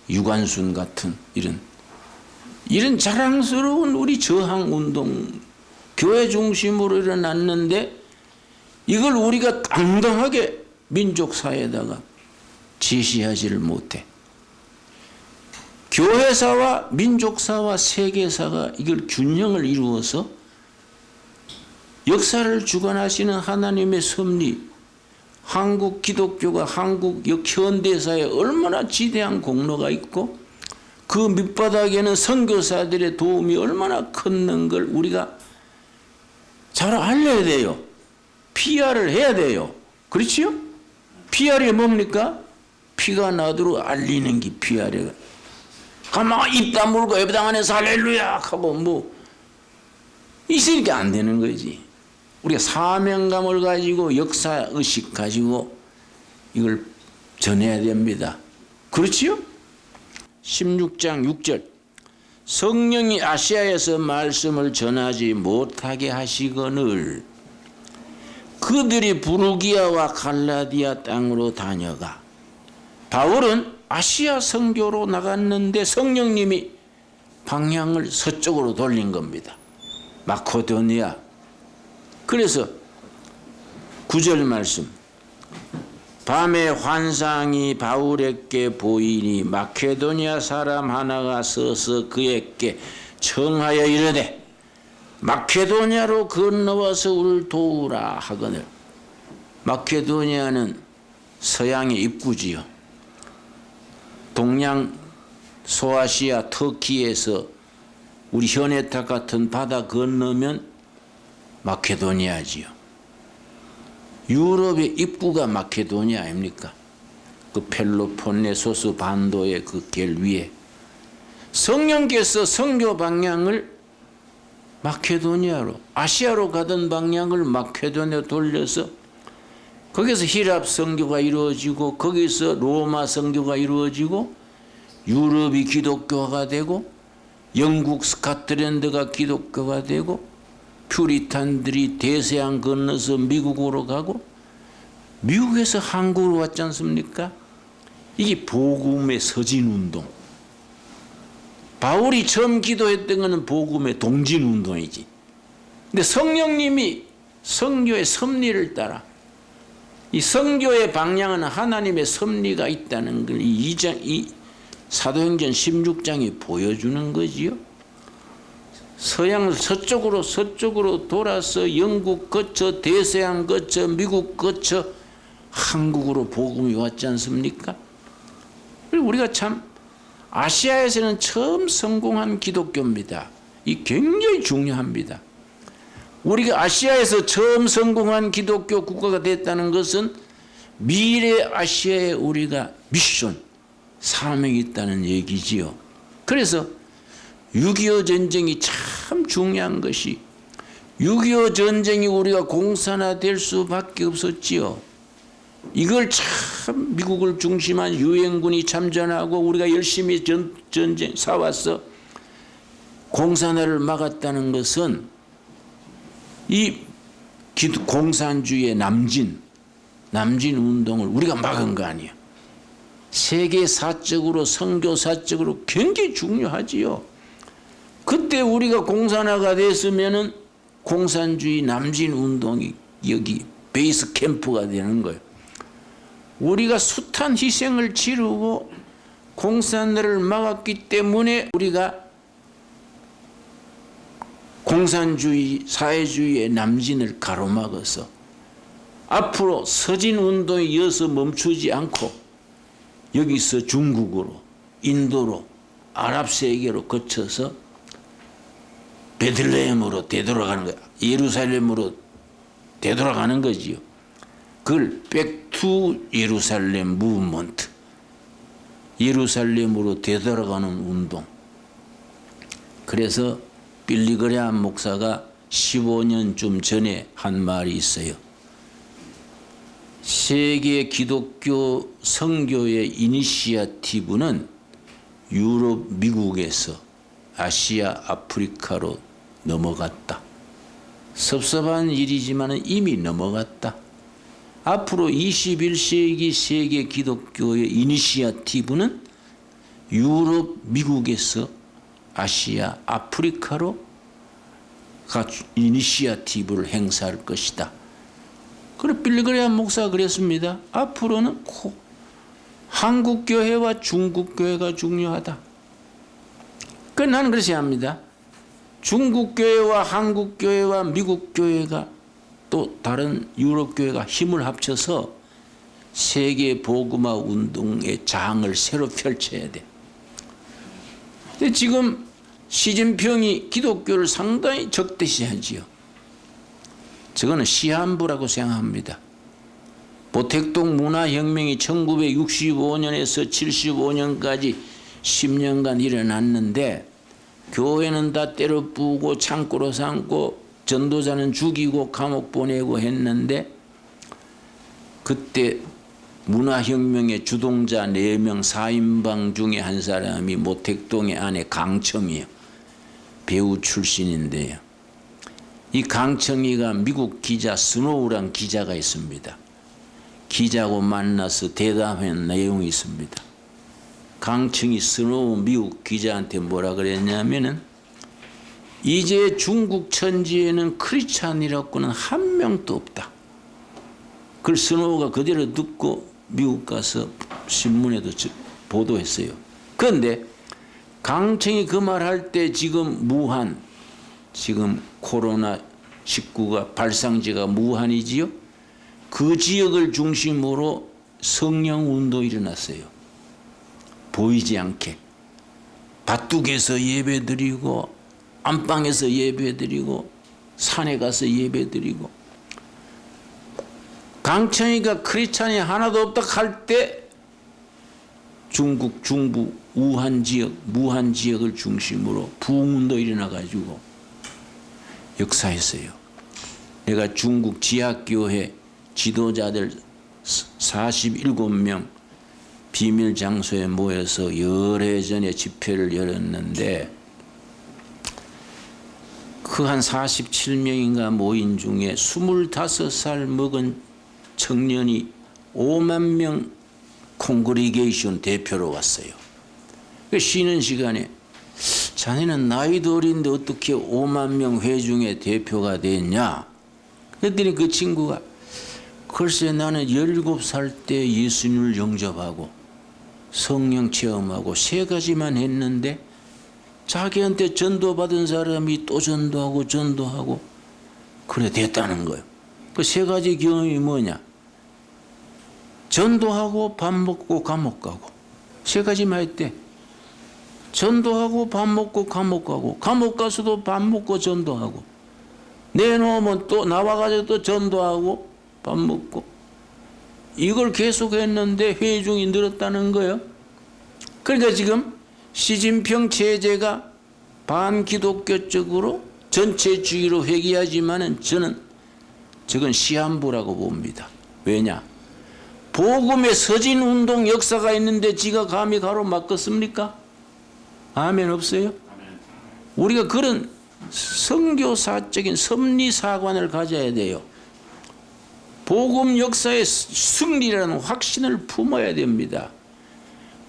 유관순 같은 이런 자랑스러운 우리 저항운동 교회 중심으로 일어났는데 이걸 우리가 당당하게 민족사회에다가 제시하지를 못해. 교회사와 민족사와 세계사가 이걸 균형을 이루어서 역사를 주관하시는 하나님의 섭리, 한국 기독교가 한국 현대사에 얼마나 지대한 공로가 있고 그 밑바닥에는 선교사들의 도움이 얼마나 컸는 걸 우리가 잘 알려야 돼요. PR을 해야 돼요. 그렇지요? PR이 뭡니까? 피가 나도록 알리는 게 PR이에요. 가만 입 다물고 예배당 안에서 할렐루야 하고 있으니까 안 되는 거지. 우리가 사명감을 가지고 역사의식 가지고 이걸 전해야 됩니다. 그렇지요? 16장 6절 성령이 아시아에서 말씀을 전하지 못하게 하시거늘 그들이 부르기아와 갈라디아 땅으로 다녀가. 바울은 아시아 선교로 나갔는데 성령님이 방향을 서쪽으로 돌린 겁니다. 마케도니아. 그래서 9절 말씀 밤에 환상이 바울에게 보이니 마케도니아 사람 하나가 서서 그에게 청하여 이르되 마케도니아로 건너와서 우리를 도우라 하거늘. 마케도니아는 서양의 입구지요. 동양 소아시아 터키에서 우리 현해탑 같은 바다 건너면 마케도니아지요. 유럽의 입구가 마케도니아 아닙니까? 그 펠로폰네소스 반도의 그 길 위에 성령께서 선교 방향을 마케도니아로 아시아로 가던 방향을 마케도니아로 돌려서 거기서 히랍 선교가 이루어지고 거기서 로마 선교가 이루어지고 유럽이 기독교가 되고 영국 스코틀랜드가 기독교가 되고 퓨리탄들이 대서양 건너서 미국으로 가고 미국에서 한국으로 왔지 않습니까? 이게 복음의 서진운동. 바울이 처음 기도했던 것은 복음의 동진운동이지. 근데 성령님이 선교의 섭리를 따라 이 선교의 방향은 하나님의 섭리가 있다는 걸 이 사도행전 16장이 보여주는 거지요. 서양 서쪽으로 돌아서 영국 거쳐 대서양 거쳐 미국 거쳐 한국으로 복음이 왔지 않습니까? 그리고 우리가 참 아시아에서는 처음 성공한 기독교입니다. 이 굉장히 중요합니다. 우리가 아시아에서 처음 성공한 기독교 국가가 됐다는 것은 미래 아시아에 우리가 미션, 사명이 있다는 얘기지요. 그래서 6.25 전쟁이 참 중요한 것이 6.25 전쟁이 우리가 공산화될 수밖에 없었지요. 이걸 참 미국을 중심한 유엔군이 참전하고 우리가 열심히 전쟁 싸워서 공산화를 막았다는 것은 이 공산주의의 남진 운동을 우리가 막은 거 아니에요. 세계사적으로 선교사적으로 굉장히 중요하지요. 그때 우리가 공산화가 됐으면은 공산주의 남진 운동이 여기 베이스 캠프가 되는 거예요. 우리가 숱한 희생을 치르고 공산화를 막았기 때문에 우리가 공산주의 사회주의의 남진을 가로막아서 앞으로 서진 운동에 이어서 멈추지 않고 여기서 중국으로 인도로 아랍 세계로 거쳐서 베들레헴으로 되돌아가는 거야. 예루살렘으로 되돌아가는 거지요. 그걸 백투 예루살렘 무브먼트, 예루살렘으로 되돌아가는 운동. 그래서 빌리그레함 목사가 15년쯤 전에 한 말이 있어요. 세계 기독교 선교의 이니시아티브는 유럽, 미국에서 아시아, 아프리카로 넘어갔다. 섭섭한 일이지만 이미 넘어갔다. 앞으로 21세기 세계 기독교의 이니시아티브는 유럽, 미국에서 아시아, 아프리카로 이니시아티브를 행사할 것이다. 그래 빌리그레함 목사가 그랬습니다. 앞으로는 한국 교회와 중국 교회가 중요하다. 그 나는 그렇게 합니다. 중국 교회와 한국 교회와 미국 교회가 또 다른 유럽 교회가 힘을 합쳐서 세계 복음화 운동의 장을 새로 펼쳐야 돼. 근데 지금 시진핑이 기독교를 상당히 적대시하지요. 저거는 시한부라고 생각합니다. 보택동 문화혁명이 1965년에서 75년까지 10년간 일어났는데 교회는 다 때려 부고 창고로 삼고 전도자는 죽이고 감옥 보내고 했는데 그때 문화혁명의 주동자 4명 4인방 중에 한 사람이 모택동의 아내 강청이에요. 배우 출신인데요. 이 강청이가 미국 기자 스노우란 기자가 있습니다. 기자하고 만나서 대담한 내용이 있습니다. 강청이 스노우 미국 기자한테 뭐라 그랬냐면은 이제 중국 천지에는 크리스찬이라고는 한 명도 없다. 그걸 스노우가 그대로 듣고 미국 가서 신문에도 보도했어요. 그런데 강청이 그 말할 때 지금 무한, 지금 코로나19가 발상지가 무한이지요. 그 지역을 중심으로 성령운동이 일어났어요. 보이지 않게 밭둑에서 예배드리고 안방에서 예배드리고 산에 가서 예배드리고 강청이가 크리스찬이 하나도 없다 할 때 중국 중부 우한 지역 무한 지역을 중심으로 부흥운동 일어나가지고 역사했어요. 내가 중국 지하교회 지도자들 47명 비밀 장소에 모여서 열해 전에 집회를 열었는데 그 한 47명인가 모인 중에 25살 먹은 청년이 5만 명 콩그리게이션 대표로 왔어요. 쉬는 시간에 자네는 나이도 어린데 어떻게 5만 명 회중의 대표가 됐냐? 그랬더니 그 친구가 글쎄 나는 17살 때 예수님을 영접하고 성령 체험하고 3가지만 했는데 자기한테 전도받은 사람이 또 전도하고 그래 됐다는 거예요. 그 세 가지 경험이 뭐냐? 전도하고 밥 먹고 감옥 가고 세 가지만 했대. 전도하고 밥 먹고 감옥 가고 감옥 가서도 밥 먹고 전도하고 내놓으면 또 나와가지고 또 전도하고 밥 먹고 이걸 계속했는데 회중이 늘었다는 거예요. 그러니까 지금 시진핑 체제가 반기독교적으로 전체주의로 회귀하지만은 저건 시한부라고 봅니다. 왜냐? 복음의 서진운동 역사가 있는데 지가 감히 가로막겠습니까? 아멘 없어요? 우리가 그런 선교사적인 섭리사관을 가져야 돼요. 복음 역사의 승리라는 확신을 품어야 됩니다.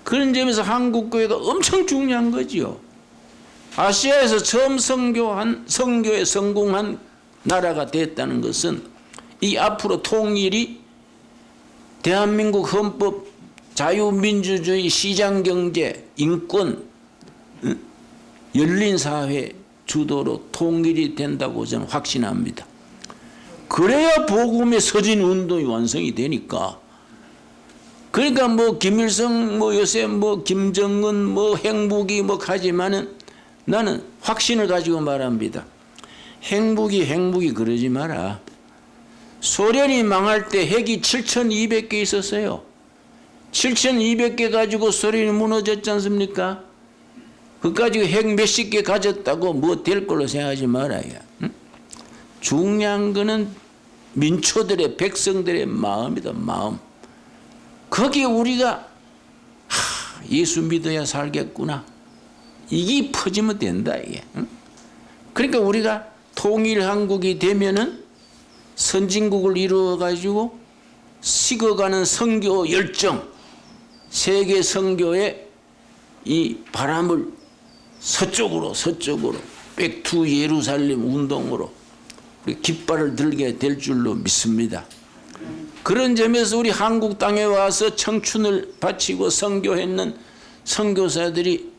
그런 점에서 한국교회가 엄청 중요한 거지요. 아시아에서 처음 선교에 성공한 나라가 됐다는 것은 이 앞으로 통일이 대한민국 헌법, 자유민주주의, 시장경제, 인권, 열린사회 주도로 통일이 된다고 저는 확신합니다. 그래야 복음의 서진운동이 완성이 되니까. 그러니까 뭐 김일성, 뭐 요새 뭐 김정은, 뭐 핵무기 뭐 하지만은 나는 확신을 가지고 말합니다. 핵무기 그러지 마라. 소련이 망할 때 핵이 7,200개 있었어요. 7,200개 가지고 소련이 무너졌지 않습니까? 그 가지고 핵 몇십 개 가졌다고 뭐 될 걸로 생각하지 말아야. 응? 중요한 거는 민초들의 백성들의 마음이다. 마음. 거기에 우리가 예수 믿어야 살겠구나. 이게 퍼지면 된다 이게. 응? 그러니까 우리가 통일 한국이 되면은 선진국을 이루어 가지고 식어가는 선교 열정, 세계 선교의 이 바람을 서쪽으로 백투 예루살렘 운동으로 깃발을 들게 될 줄로 믿습니다. 그런 점에서 우리 한국 땅에 와서 청춘을 바치고 선교했는 선교사들이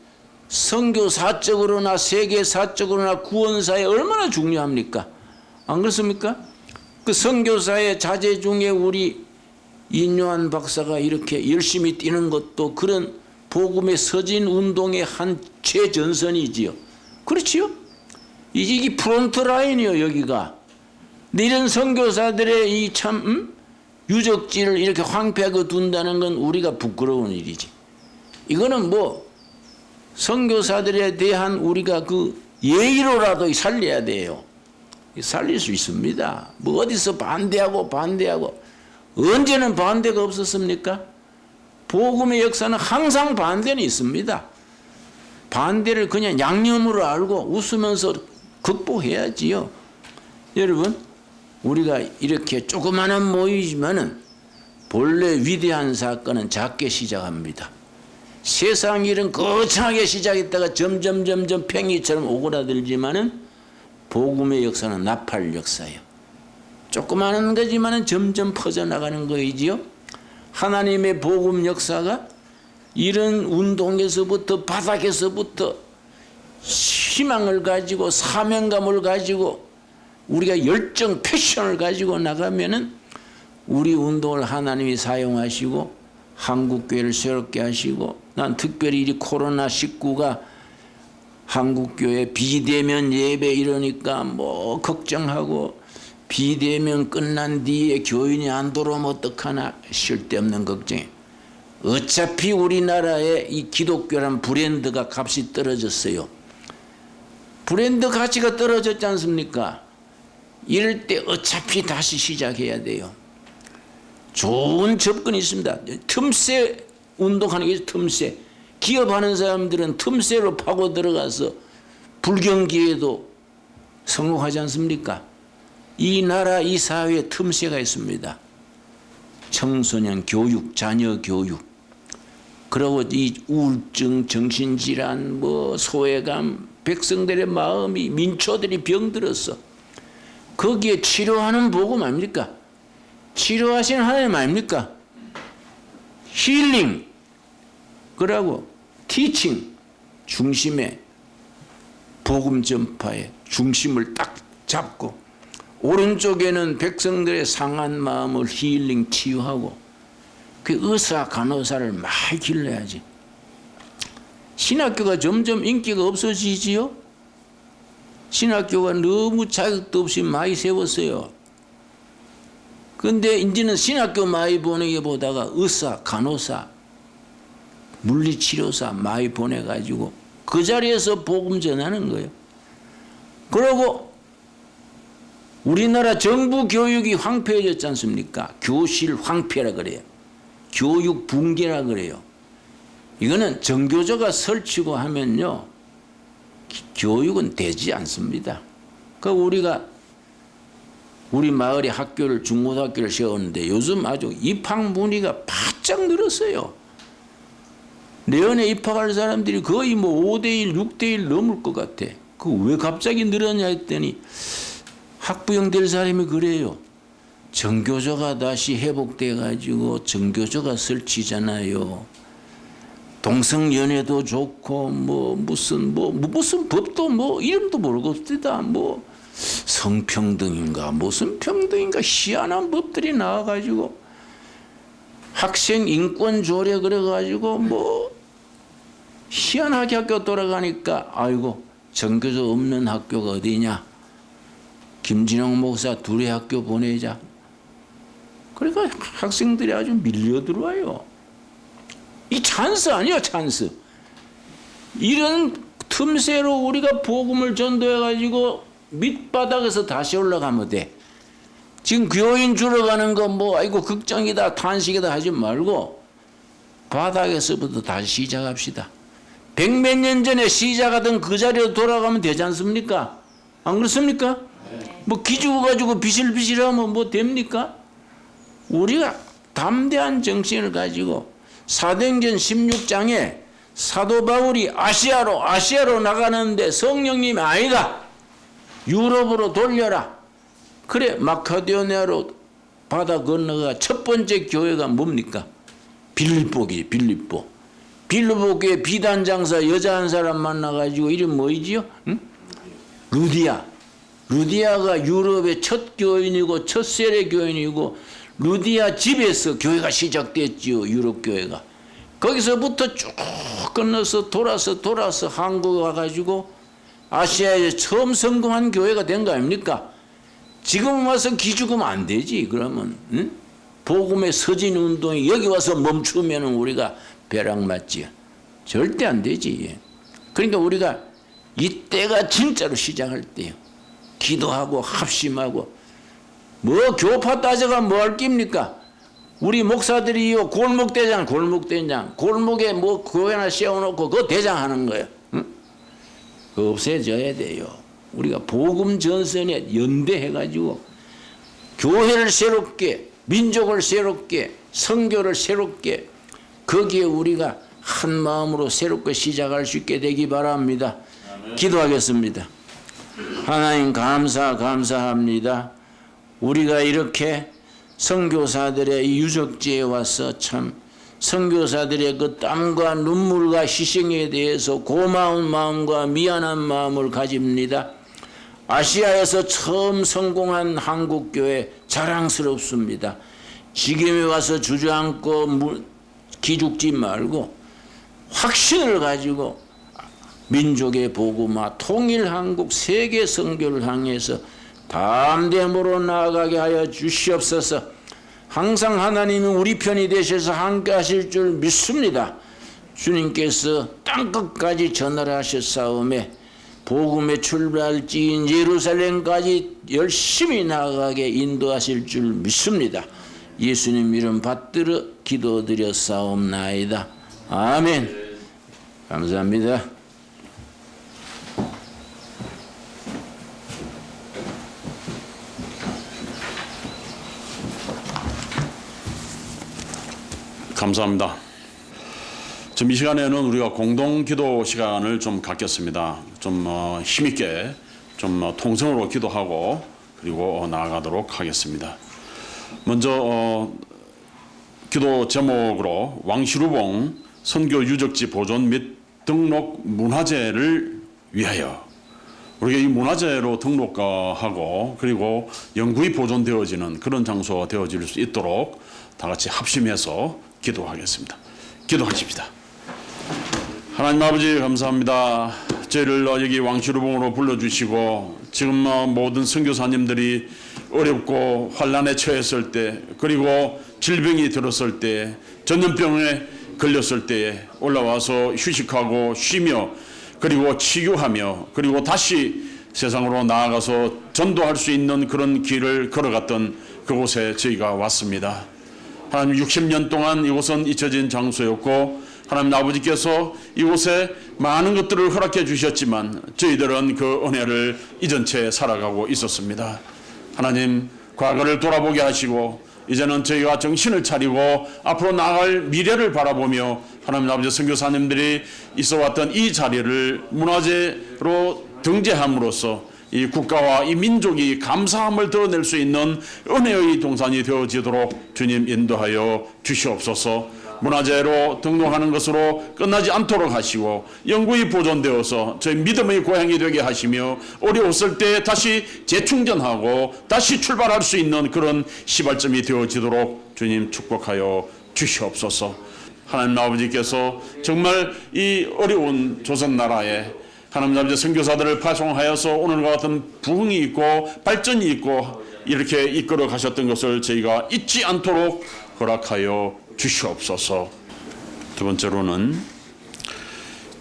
선교사적으로나 세계사적으로나 구원사에 얼마나 중요합니까? 안 그렇습니까? 그 선교사의 자제 중에 우리 인요한 박사가 이렇게 열심히 뛰는 것도 그런 복음의 서진 운동의 한 최전선이지요. 그렇지요? 이게 프론트 라인이요 여기가. 이런 선교사들의 이 참 유적지를 이렇게 황폐하게 둔다는 건 우리가 부끄러운 일이지. 이거는 뭐 선교사들에 대한 우리가 그 예의로라도 살려야 돼요. 살릴 수 있습니다. 뭐 어디서 반대하고 언제는 반대가 없었습니까? 복음의 역사는 항상 반대는 있습니다. 반대를 그냥 양념으로 알고 웃으면서 극복해야지요. 여러분, 우리가 이렇게 조그마한 모임이지만은 본래 위대한 사건은 작게 시작합니다. 세상 일은 거창하게 시작했다가 점점 팽이처럼 오그라들지만은 복음의 역사는 나팔 역사예요. 조그마한 거지만은 점점 퍼져나가는 거이지요. 하나님의 복음 역사가 이런 운동에서부터 바닥에서부터 희망을 가지고 사명감을 가지고 우리가 열정 패션을 가지고 나가면은 우리 운동을 하나님이 사용하시고 한국교회를 새롭게 하시고 난 특별히 이 코로나19가 한국교회 비대면 예배 이러니까 뭐 걱정하고 비대면 끝난 뒤에 교인이 안 들어오면 어떡하나 쓸데없는 걱정이. 어차피 우리나라의 이 기독교란 브랜드가 값이 떨어졌어요. 브랜드 가치가 떨어졌지 않습니까? 이럴 때 어차피 다시 시작해야 돼요. 좋은 접근이 있습니다. 틈새 운동하는 게 틈새. 기업하는 사람들은 틈새로 파고 들어가서 불경기에도 성공하지 않습니까? 이 나라 이 사회에 틈새가 있습니다. 청소년 교육, 자녀 교육. 그리고 이 우울증, 정신질환, 뭐 소외감, 백성들의 마음이 민초들이 병들었어. 거기에 치료하는 복음 아닙니까? 치료하시는 하나님 아닙니까? 힐링, 그러고 티칭 중심에 복음 전파에 중심을 딱 잡고 오른쪽에는 백성들의 상한 마음을 힐링 치유하고 그 의사 간호사를 많이 길러야지. 신학교가 점점 인기가 없어지지요. 신학교가 너무 자격도 없이 많이 세웠어요. 근데 이제는 신학교 많이 보내게 보다가 의사, 간호사, 물리치료사 많이 보내가지고 그 자리에서 복음 전하는 거예요. 그러고 우리나라 정부 교육이 황폐해졌지 않습니까? 교실 황폐라 그래요. 교육 붕괴라 그래요. 이거는 정교조가 설치고 하면요, 교육은 되지 않습니다. 그 우리가 우리 마을에 학교를 중고등학교를 세웠는데 요즘 아주 입학 문의가 바짝 늘었어요. 내년에 입학할 사람들이 거의 뭐 5대1, 6대1 넘을 것 같아. 그 왜 갑자기 늘었냐 했더니 학부형 될 사람이 그래요. 정교조가 다시 회복돼 가지고 정교조가 설치잖아요. 동성연애도 좋고 무슨 법도 이름도 모르겠다. 성평등인가 무슨 평등인가 희한한 법들이 나와가지고 학생 인권 조례 그래가지고 희한하게 학교 돌아가니까 아이고 정교조 없는 학교가 어디냐. 김진영 목사 둘의 학교 보내자. 그러니까 학생들이 아주 밀려 들어와요. 이 찬스 아니야, 찬스. 이런 틈새로 우리가 복음을 전도해가지고 밑바닥에서 다시 올라가면 돼. 지금 교인 줄어가는 거 아이고 걱정이다 탄식이다 하지 말고 바닥에서부터 다시 시작합시다. 100몇 년 전에 시작하던 그 자리로 돌아가면 되지 않습니까? 안 그렇습니까? 기죽어 가지고 비실비실하면 됩니까? 우리가 담대한 정신을 가지고 사도행전 16장에 사도 바울이 아시아로 나가는데 성령님이 아니다. 유럽으로 돌려라. 그래 마카도니아로 바다 건너가 첫 번째 교회가 뭡니까? 빌립보기 빌립보. 빌립보 교회 비단 장사 여자 한 사람 만나가지고 이름 뭐이지요? 응? 루디아가 유럽의 첫 교인이고 첫 세례 교인이고 루디아 집에서 교회가 시작됐지요. 유럽 교회가. 거기서부터 쭉 건너서 돌아서 한국 와가지고 아시아에 처음 성공한 교회가 된 거 아닙니까? 지금 와서 기죽으면 안 되지. 그러면 응? 복음의 서진 운동이 여기 와서 멈추면 우리가 벼락 맞지. 절대 안 되지. 그러니까 우리가 이때가 진짜로 시작할 때요. 기도하고 합심하고 교파 따져가 할 깁니까? 우리 목사들이요 골목대장 골목에 교회 하나 세워놓고 그거 대장하는 거예요. 응? 그거 없애져야 돼요. 우리가 복음 전선에 연대해가지고 교회를 새롭게 민족을 새롭게 선교를 새롭게 거기에 우리가 한 마음으로 새롭게 시작할 수 있게 되기 바랍니다. 기도하겠습니다. 하나님 감사합니다. 우리가 이렇게 선교사들의 유적지에 와서 참 선교사들의 그 땀과 눈물과 희생에 대해서 고마운 마음과 미안한 마음을 가집니다. 아시아에서 처음 성공한 한국교회 자랑스럽습니다. 지금에 와서 주저앉고 기죽지 말고 확신을 가지고 민족의 복음화 통일한국 세계 선교를 향해서 담대함으로 나아가게 하여 주시옵소서. 항상 하나님이 우리 편이 되셔서 함께 하실 줄 믿습니다. 주님께서 땅끝까지 전화를 하셨사오매 복음의 출발지인 예루살렘까지 열심히 나아가게 인도하실 줄 믿습니다. 예수님 이름 받들어 기도드렸사옵나이다. 아멘. 감사합니다. 감사합니다. 지금 이 시간에는 우리가 공동 기도 시간을 좀 갖겠습니다. 좀 힘있게 좀 통성으로 기도하고 그리고 나아가도록 하겠습니다. 먼저 기도 제목으로 왕시루봉 선교 유적지 보존 및 등록 문화재를 위하여 우리가 이 문화재로 등록하고 그리고 영구히 보존되어지는 그런 장소가 되어질 수 있도록 다 같이 합심해서 기도하겠습니다. 기도하십시다. 하나님 아버지 감사합니다. 저희를 여기 왕시루봉으로 불러주시고 지금 모든 선교사님들이 어렵고 환난에 처했을 때 그리고 질병이 들었을 때 전염병에 걸렸을 때에 올라와서 휴식하고 쉬며 그리고 치유하며 그리고 다시 세상으로 나아가서 전도할 수 있는 그런 길을 걸어갔던 그곳에 저희가 왔습니다. 하나님 60년 동안 이곳은 잊혀진 장소였고 하나님 아버지께서 이곳에 많은 것들을 허락해 주셨지만 저희들은 그 은혜를 잊은 채 살아가고 있었습니다. 하나님 과거를 돌아보게 하시고 이제는 저희가 정신을 차리고 앞으로 나아갈 미래를 바라보며 하나님 아버지 선교사님들이 있어왔던 이 자리를 문화재로 등재함으로써 이 국가와 이 민족이 감사함을 드러낼 수 있는 은혜의 동산이 되어지도록 주님 인도하여 주시옵소서. 문화재로 등록하는 것으로 끝나지 않도록 하시고 영구히 보존되어서 저희 믿음의 고향이 되게 하시며 어려웠을 때 다시 재충전하고 다시 출발할 수 있는 그런 시발점이 되어지도록 주님 축복하여 주시옵소서. 하나님 아버지께서 정말 이 어려운 조선 나라에 하나님 아버지 선교사들을 파송하여서 오늘과 같은 부흥이 있고 발전이 있고 이렇게 이끌어 가셨던 것을 저희가 잊지 않도록 허락하여 주시옵소서. 두 번째로는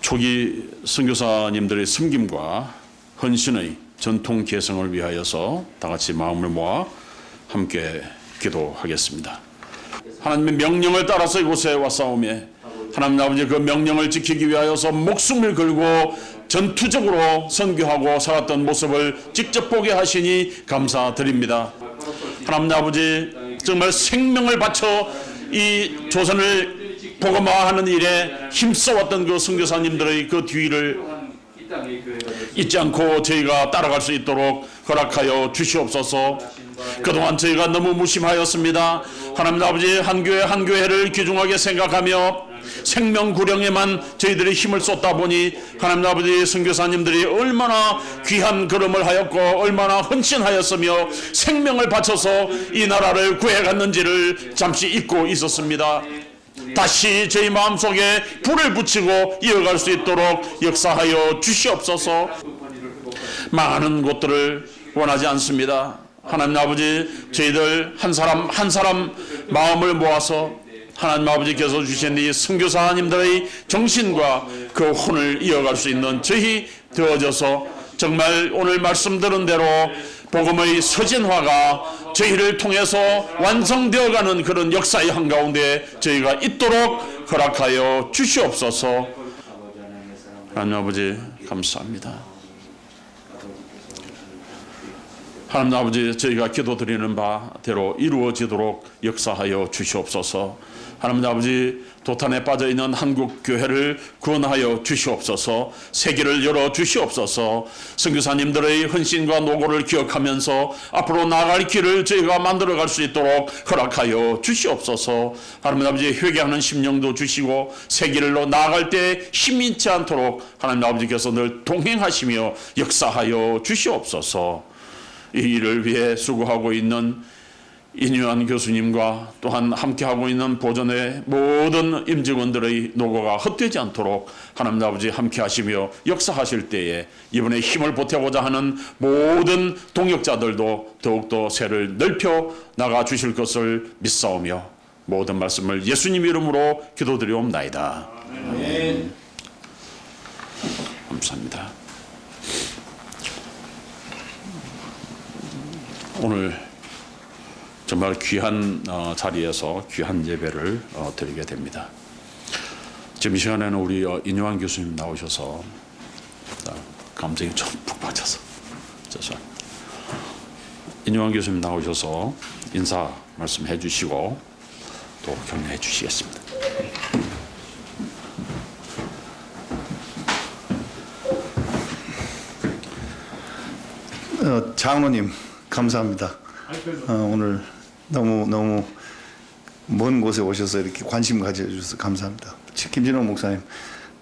초기 선교사님들의 섬김과 헌신의 전통 계승을 위하여서 다 같이 마음을 모아 함께 기도하겠습니다. 하나님의 명령을 따라서 이곳에 왔사오며 하나님 아버지 그 명령을 지키기 위하여서 목숨을 걸고 전투적으로 선교하고 살았던 모습을 직접 보게 하시니 감사드립니다. 하나님 아버지 정말 생명을 바쳐 이 조선을 복음화하는 일에 힘써왔던 그 선교사님들의 그 뒤를 잊지 않고 저희가 따라갈 수 있도록 허락하여 주시옵소서. 그동안 저희가 너무 무심하였습니다. 하나님 아버지 한 교회 한 교회를 귀중하게 생각하며 생명구령에만 저희들이 힘을 쏟다 보니 하나님 아버지 선교사님들이 얼마나 귀한 걸음을 하였고 얼마나 헌신하였으며 생명을 바쳐서 이 나라를 구해갔는지를 잠시 잊고 있었습니다. 다시 저희 마음속에 불을 붙이고 이어갈 수 있도록 역사하여 주시옵소서. 많은 곳들을 원하지 않습니다. 하나님 아버지 저희들 한 사람 한 사람 마음을 모아서 하나님 아버지께서 주신 이 선교사님들의 정신과 그 혼을 이어갈 수 있는 저희 되어져서 정말 오늘 말씀 들은 대로 복음의 서진화가 저희를 통해서 완성되어가는 그런 역사의 한가운데 저희가 있도록 허락하여 주시옵소서. 하나님 아버지 감사합니다. 하나님 아버지 저희가 기도드리는 바대로 이루어지도록 역사하여 주시옵소서. 하나님 아버지 도탄에 빠져있는 한국 교회를 구원하여 주시옵소서. 세계를 열어 주시옵소서. 선교사님들의 헌신과 노고를 기억하면서 앞으로 나아갈 길을 저희가 만들어갈 수 있도록 허락하여 주시옵소서. 하나님 아버지 회개하는 심령도 주시고 새 길로 나아갈 때 힘이 있지 않도록 하나님 아버지께서 늘 동행하시며 역사하여 주시옵소서. 이 일을 위해 수고하고 있는 인유한 교수님과 또한 함께하고 있는 보존의 모든 임직원들의 노고가 헛되지 않도록 하나님 아버지 함께하시며 역사하실 때에 이번에 힘을 보태고자 하는 모든 동역자들도 더욱더 세를 넓혀 나가 주실 것을 믿사오며 모든 말씀을 예수님 이름으로 기도드리옵나이다. 아멘. 감사합니다. 오늘 정말 귀한 자리에서 귀한 예배를 드리게 됩니다. 지금 이 시간에는 우리 인유한 교수님 나오셔서 감정이 좀 푹 빠져서 죄송합니다. 인유한 교수님 나오셔서 인사 말씀해 주시고 또 격려해 주시겠습니다. 장로님 감사합니다. 오늘 너무 먼 곳에 오셔서 이렇게 관심 가져주셔서 감사합니다. 김진호 목사님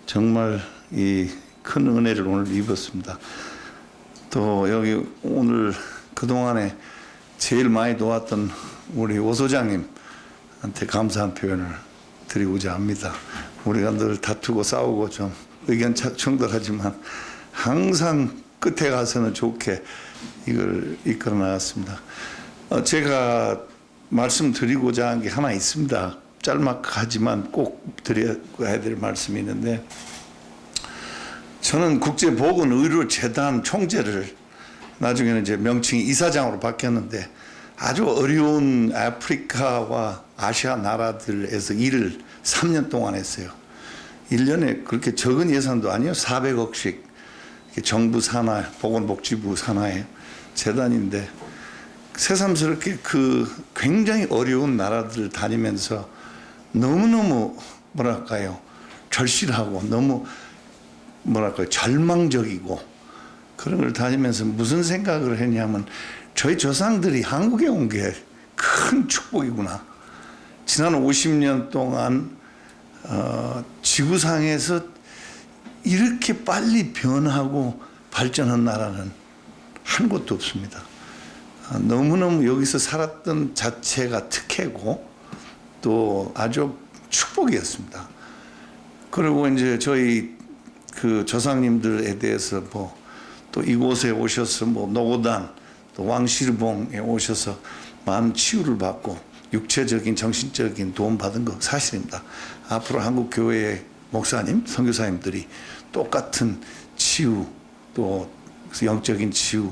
정말 이 큰 은혜를 오늘 입었습니다. 또 여기 오늘 그동안에 제일 많이 도왔던 우리 오 소장님한테 감사한 표현을 드리고자 합니다. 우리가 늘 다투고 싸우고 좀 의견 충돌하지만 항상 끝에 가서는 좋게 이걸 이끌어 나갔습니다. 제가 말씀드리고자 한 게 하나 있습니다. 짤막하지만 꼭 드려야 될 말씀이 있는데, 저는 국제보건의료재단 총재를 나중에는 이제 명칭이 이사장으로 바뀌었는데, 아주 어려운 아프리카와 아시아 나라들에서 일을 3년 동안 했어요. 1년에 그렇게 적은 예산도 아니에요. 400억씩 정부 산하, 보건복지부 산하의 재단인데, 새삼스럽게 그 굉장히 어려운 나라들을 다니면서 너무너무 뭐랄까요, 절실하고 너무 뭐랄까요, 절망적이고 그런 걸 다니면서 무슨 생각을 했냐면, 저희 조상들이 한국에 온 게 큰 축복이구나. 지난 50년 동안 지구상에서 이렇게 빨리 변하고 발전한 나라는 한 곳도 없습니다. 너무너무 여기서 살았던 자체가 특혜고 또 아주 축복이었습니다. 그리고 이제 저희 그 조상님들에 대해서 뭐 또 이곳에 오셔서 뭐 노고단 또 왕실봉에 오셔서 많은 치유를 받고 육체적인 정신적인 도움 받은 거 사실입니다. 앞으로 한국 교회의 목사님, 선교사님들이 똑같은 치유 또 영적인 치유,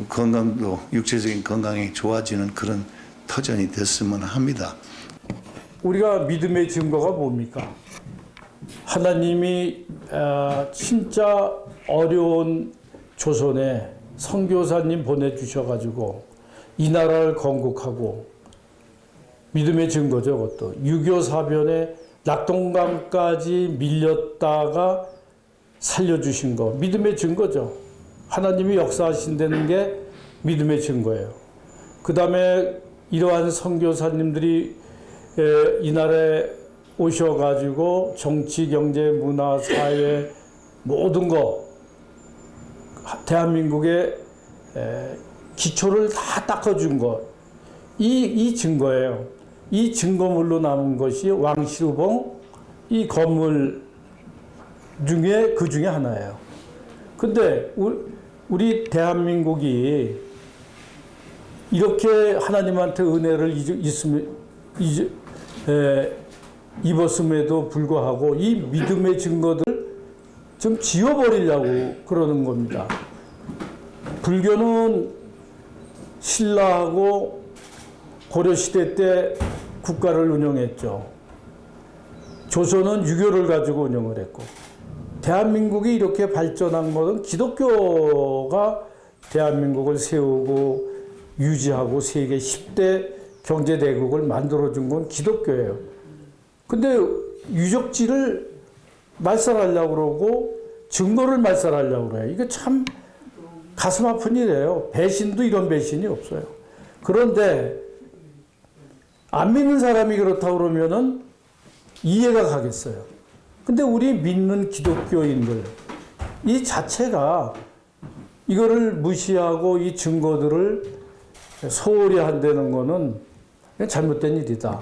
건강도 육체적인 건강이 좋아지는 그런 터전이 됐으면 합니다. 우리가 믿음의 증거가 뭡니까? 하나님이 진짜 어려운 조선에 선교사님 보내주셔가지고 이 나라를 건국하고, 믿음의 증거죠. 그것도 6.25 사변에 낙동강까지 밀렸다가 살려주신 거 믿음의 증거죠. 하나님이 역사하신다는 게 믿음의 증거예요. 그 다음에 이러한 선교사님들이 이 나라에 오셔가지고 정치, 경제, 문화, 사회 모든 거 대한민국의 기초를 다 닦아준 것, 이 증거예요. 이 증거물로 남은 것이 왕실봉 이 건물 중에 그 중에 하나예요. 근데 우리 대한민국이 이렇게 하나님한테 은혜를 입었음에도 불구하고 이 믿음의 증거들 좀 지워버리려고 그러는 겁니다. 불교는 신라하고 고려시대 때 국가를 운영했죠. 조선은 유교를 가지고 운영을 했고, 대한민국이 이렇게 발전한 것은 기독교가 대한민국을 세우고 유지하고 세계 10대 경제대국을 만들어준 건 기독교예요. 근데 유적지를 말살하려고 그러고 증거를 말살하려고 그래요. 이게 참 가슴 아픈 일이에요. 배신도 이런 배신이 없어요. 그런데 안 믿는 사람이 그렇다고 그러면은 이해가 가겠어요. 근데 우리 믿는 기독교인들 이 자체가 이거를 무시하고 이 증거들을 소홀히 한다는 거는 잘못된 일이다.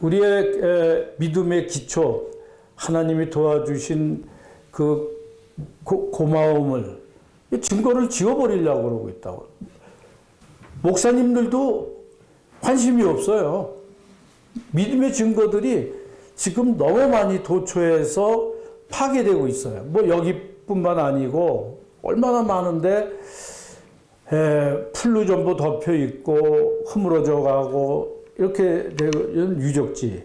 우리의 믿음의 기초, 하나님이 도와주신 그 고마움을, 증거를 지워버리려고 그러고 있다고. 목사님들도 관심이 없어요. 믿음의 증거들이 지금 너무 많이 도초해서 파괴되고 있어요. 뭐 여기뿐만 아니고 얼마나 많은데 풀로 전부 덮여 있고 흐물어져 가고 이렇게 되는 유적지.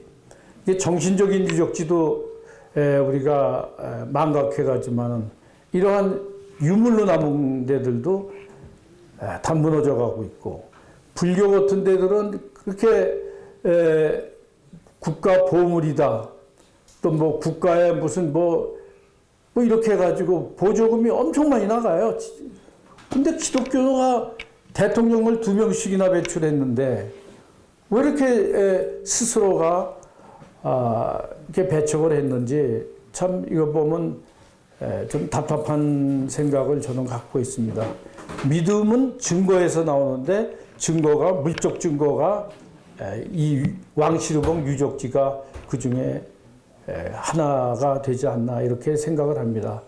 이게 정신적인 유적지도 우리가 망각해가지만은 이러한 유물로 남은 데들도 다 무너져 가고 있고, 불교 같은 데들은 그렇게 국가 보물이다, 또 뭐 국가에 무슨 뭐 이렇게 해가지고 보조금이 엄청 많이 나가요. 근데 기독교가 대통령을 2명씩이나 배출했는데 왜 이렇게 스스로가 이렇게 배척을 했는지 참 이거 보면 좀 답답한 생각을 저는 갖고 있습니다. 믿음은 증거에서 나오는데 증거가 물적 증거가 이 왕시르봉 유적지가 그 중에 하나가 되지 않나 이렇게 생각을 합니다.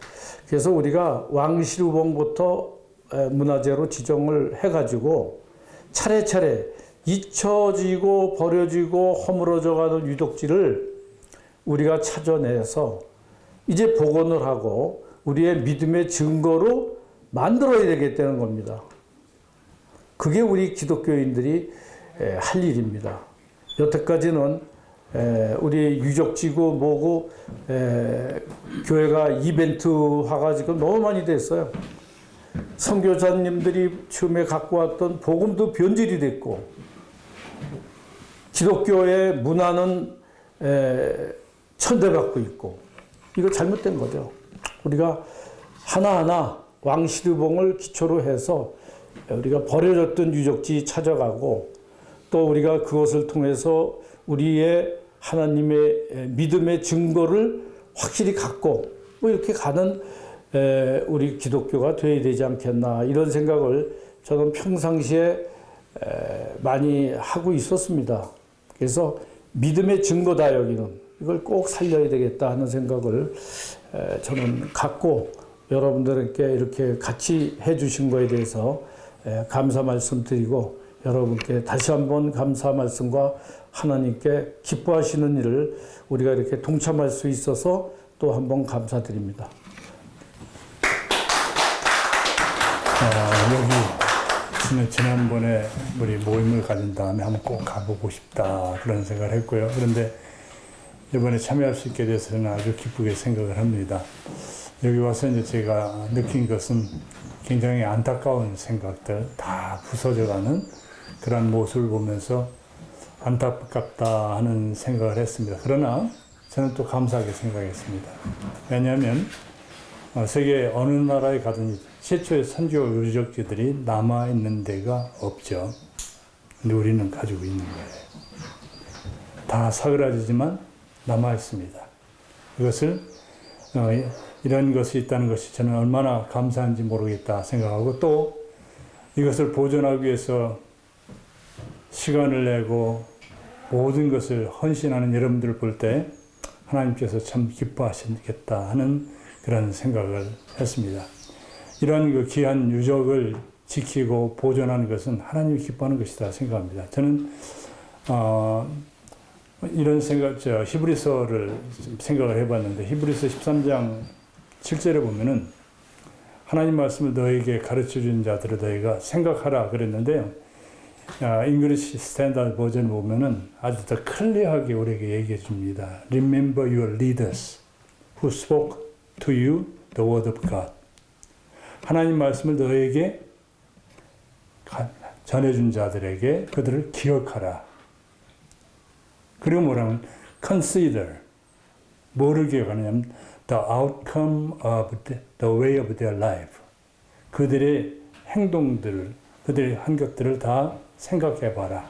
그래서 우리가 왕시르봉부터 문화재로 지정을 해가지고 차례차례 잊혀지고 버려지고 허물어져가는 유적지를 우리가 찾아내서 이제 복원을 하고 우리의 믿음의 증거로 만들어야 되겠다는 겁니다. 그게 우리 기독교인들이 할 일입니다. 여태까지는 우리 유적지고 뭐고 교회가 이벤트화가 지금 너무 많이 됐어요. 선교사님들이 처음에 갖고 왔던 복음도 변질이 됐고 기독교의 문화는 천대받고 있고 이거 잘못된 거죠. 우리가 하나하나 왕시르봉을 기초로 해서 우리가 버려졌던 유적지 찾아가고 또 우리가 그것을 통해서 우리의 하나님의 믿음의 증거를 확실히 갖고 뭐 이렇게 가는 우리 기독교가 되어야 되지 않겠나 이런 생각을 저는 평상시에 많이 하고 있었습니다. 그래서 믿음의 증거다 여기는 이걸 꼭 살려야 되겠다 하는 생각을 저는 갖고 여러분들께 이렇게 같이 해주신 거에 대해서 감사 말씀 드리고 여러분께 다시 한번 감사 말씀과 하나님께 기뻐하시는 일을 우리가 이렇게 동참할 수 있어서 또 한번 감사드립니다. 여기 지난번에 우리 모임을 가진 다음에 한번 꼭 가보고 싶다 그런 생각을 했고요. 그런데 이번에 참여할 수 있게 돼서 저는 아주 기쁘게 생각을 합니다. 여기 와서 이제 제가 느낀 것은 굉장히 안타까운 생각들 다 부서져가는 그런 모습을 보면서 안타깝다 하는 생각을 했습니다. 그러나 저는 또 감사하게 생각했습니다. 왜냐하면 세계 어느 나라에 가든 최초의 선교 유적지들이 남아있는 데가 없죠. 근데 우리는 가지고 있는 거예요. 다 사그라지지만 남아있습니다. 이것을 이런 것이 있다는 것이 저는 얼마나 감사한지 모르겠다 생각하고 또 이것을 보존하기 위해서 시간을 내고 모든 것을 헌신하는 여러분들을 볼 때 하나님께서 참 기뻐하시겠다 하는 그런 생각을 했습니다. 이러한 그 귀한 유적을 지키고 보존하는 것은 하나님이 기뻐하는 것이다 생각합니다. 저는 이런 생각, 히브리서를 생각을 해봤는데 히브리서 13장 7절에 보면은 하나님 말씀을 너에게 가르쳐 준 자들을 너희가 생각하라 그랬는데요. 잉글리시 스탠다드 버전 보면은 아주 더 클리어하게 우리에게 얘기해 줍니다. Remember your leaders who spoke to you the word of God. 하나님 말씀을 너에게 전해준 자들에게 그들을 기억하라. 그리고 뭐라면 consider. 뭐를 기억하냐면 the outcome of the way of their life. 그들의 행동들, 그들의 한 것들을 다 생각해 봐라.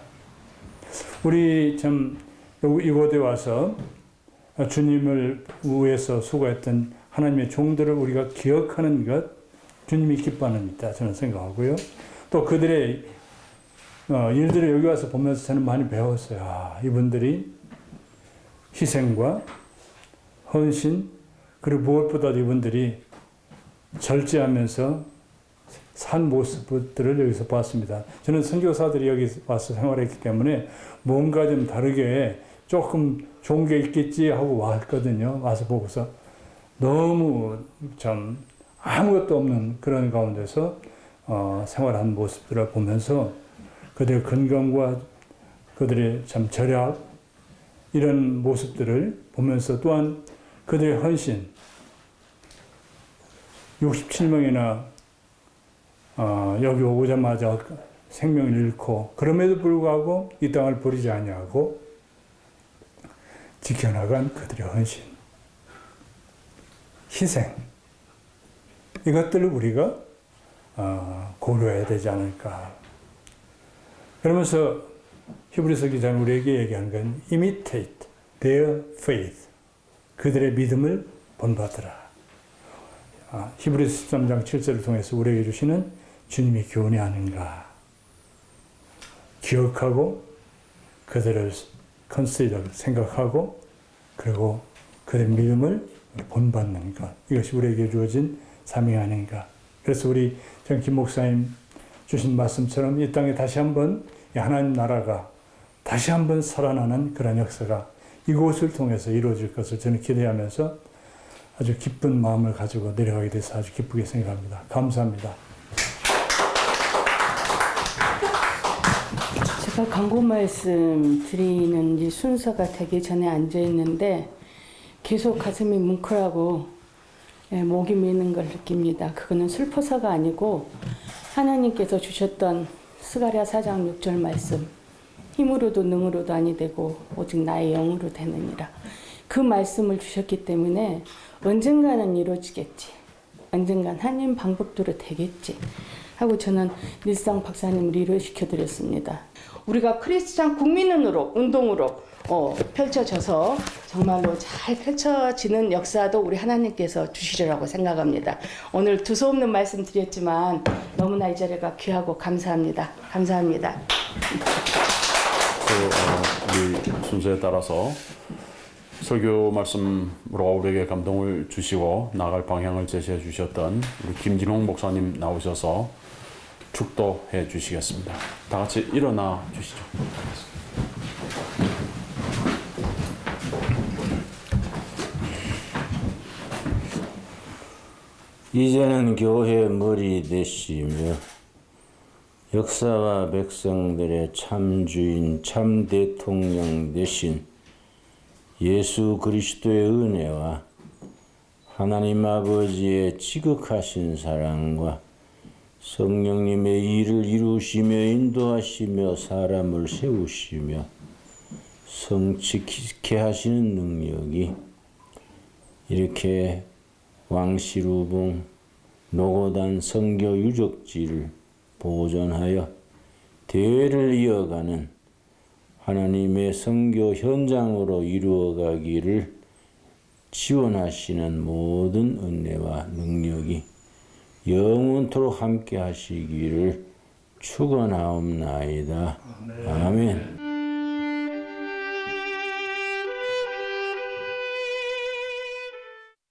우리 참 이곳에 와서 주님을 위해서 수고했던 하나님의 종들을 우리가 기억하는 것, 주님이 기뻐하는 일이다 저는 생각하고요. 또 그들의 일들을 여기 와서 보면서 저는 많이 배웠어요. 이분들이 희생과 헌신, 그리고 무엇보다도 이분들이 절제하면서 산 모습들을 여기서 봤습니다. 저는 선교사들이 여기 와서 생활했기 때문에 뭔가 좀 다르게 조금 좋은 게 있겠지 하고 왔거든요. 와서 보고서 너무 참 아무것도 없는 그런 가운데서 생활한 모습들을 보면서 그들의 건강과 그들의 참 절약 이런 모습들을 보면서 또한 그들의 헌신 67명이나 여기 오자마자 생명을 잃고 그럼에도 불구하고 이 땅을 버리지 아니하고 지켜나간 그들의 헌신, 희생 이것들을 우리가 고려해야 되지 않을까. 그러면서 히브리서 기자는 우리에게 얘기하는 건 imitate their faith. 그들의 믿음을 본받으라. 히브리서 13장 7절을 통해서 우리에게 주시는 주님의 교훈이 아닌가. 기억하고 그들을 컨시더 생각하고 그리고 그들의 믿음을 본받는 것. 이것이 우리에게 주어진 사명이 아닌가. 그래서 우리 전 김 목사님 주신 말씀처럼 이 땅에 다시 한번 하나님 나라가 다시 한번 살아나는 그런 역사가 이곳을 통해서 이루어질 것을 저는 기대하면서 아주 기쁜 마음을 가지고 내려가게 돼서 아주 기쁘게 생각합니다. 감사합니다. 제가 광고 말씀 드리는 이 순서가 되기 전에 앉아 있는데 계속 가슴이 뭉클하고 목이 메는 걸 느낍니다. 그거는 슬퍼서가 아니고 하나님께서 주셨던 스가랴 4장 6절 말씀, 힘으로도 능으로도 아니 되고 오직 나의 영으로 되느니라. 그 말씀을 주셨기 때문에 언젠가는 이루어지겠지, 언젠간 하나님 방법대로 되겠지 하고 저는 밀상 박사님을 이루어시켜 드렸습니다. 우리가 크리스찬 국민운으로, 운동으로 펼쳐져서 정말로 잘 펼쳐지는 역사도 우리 하나님께서 주시리라고 생각합니다. 오늘 두서없는 말씀 드렸지만 너무나 이 자리가 귀하고 감사합니다. 감사합니다. 우리 순서에 따라서 설교 말씀으로 우리에게 감동을 주시고 나갈 방향을 제시해 주셨던 우리 김진홍 목사님 나오셔서 축도해 주시겠습니다. 다 같이 일어나 주시죠. 이제는 교회 머리 되시며 역사와 백성들의 참 주인, 참 대통령 되신 예수 그리스도의 은혜와 하나님 아버지의 지극하신 사랑과 성령님의 일을 이루시며 인도하시며 사람을 세우시며 성취케 하시는 능력이 이렇게 왕시루봉 노고단 선교 유적지를 보존하여 대회를 이어가는 하나님의 선교 현장으로 이루어가기를 지원하시는 모든 은혜와 능력이 영원토록 함께 하시기를 축원하옵나이다. 아멘.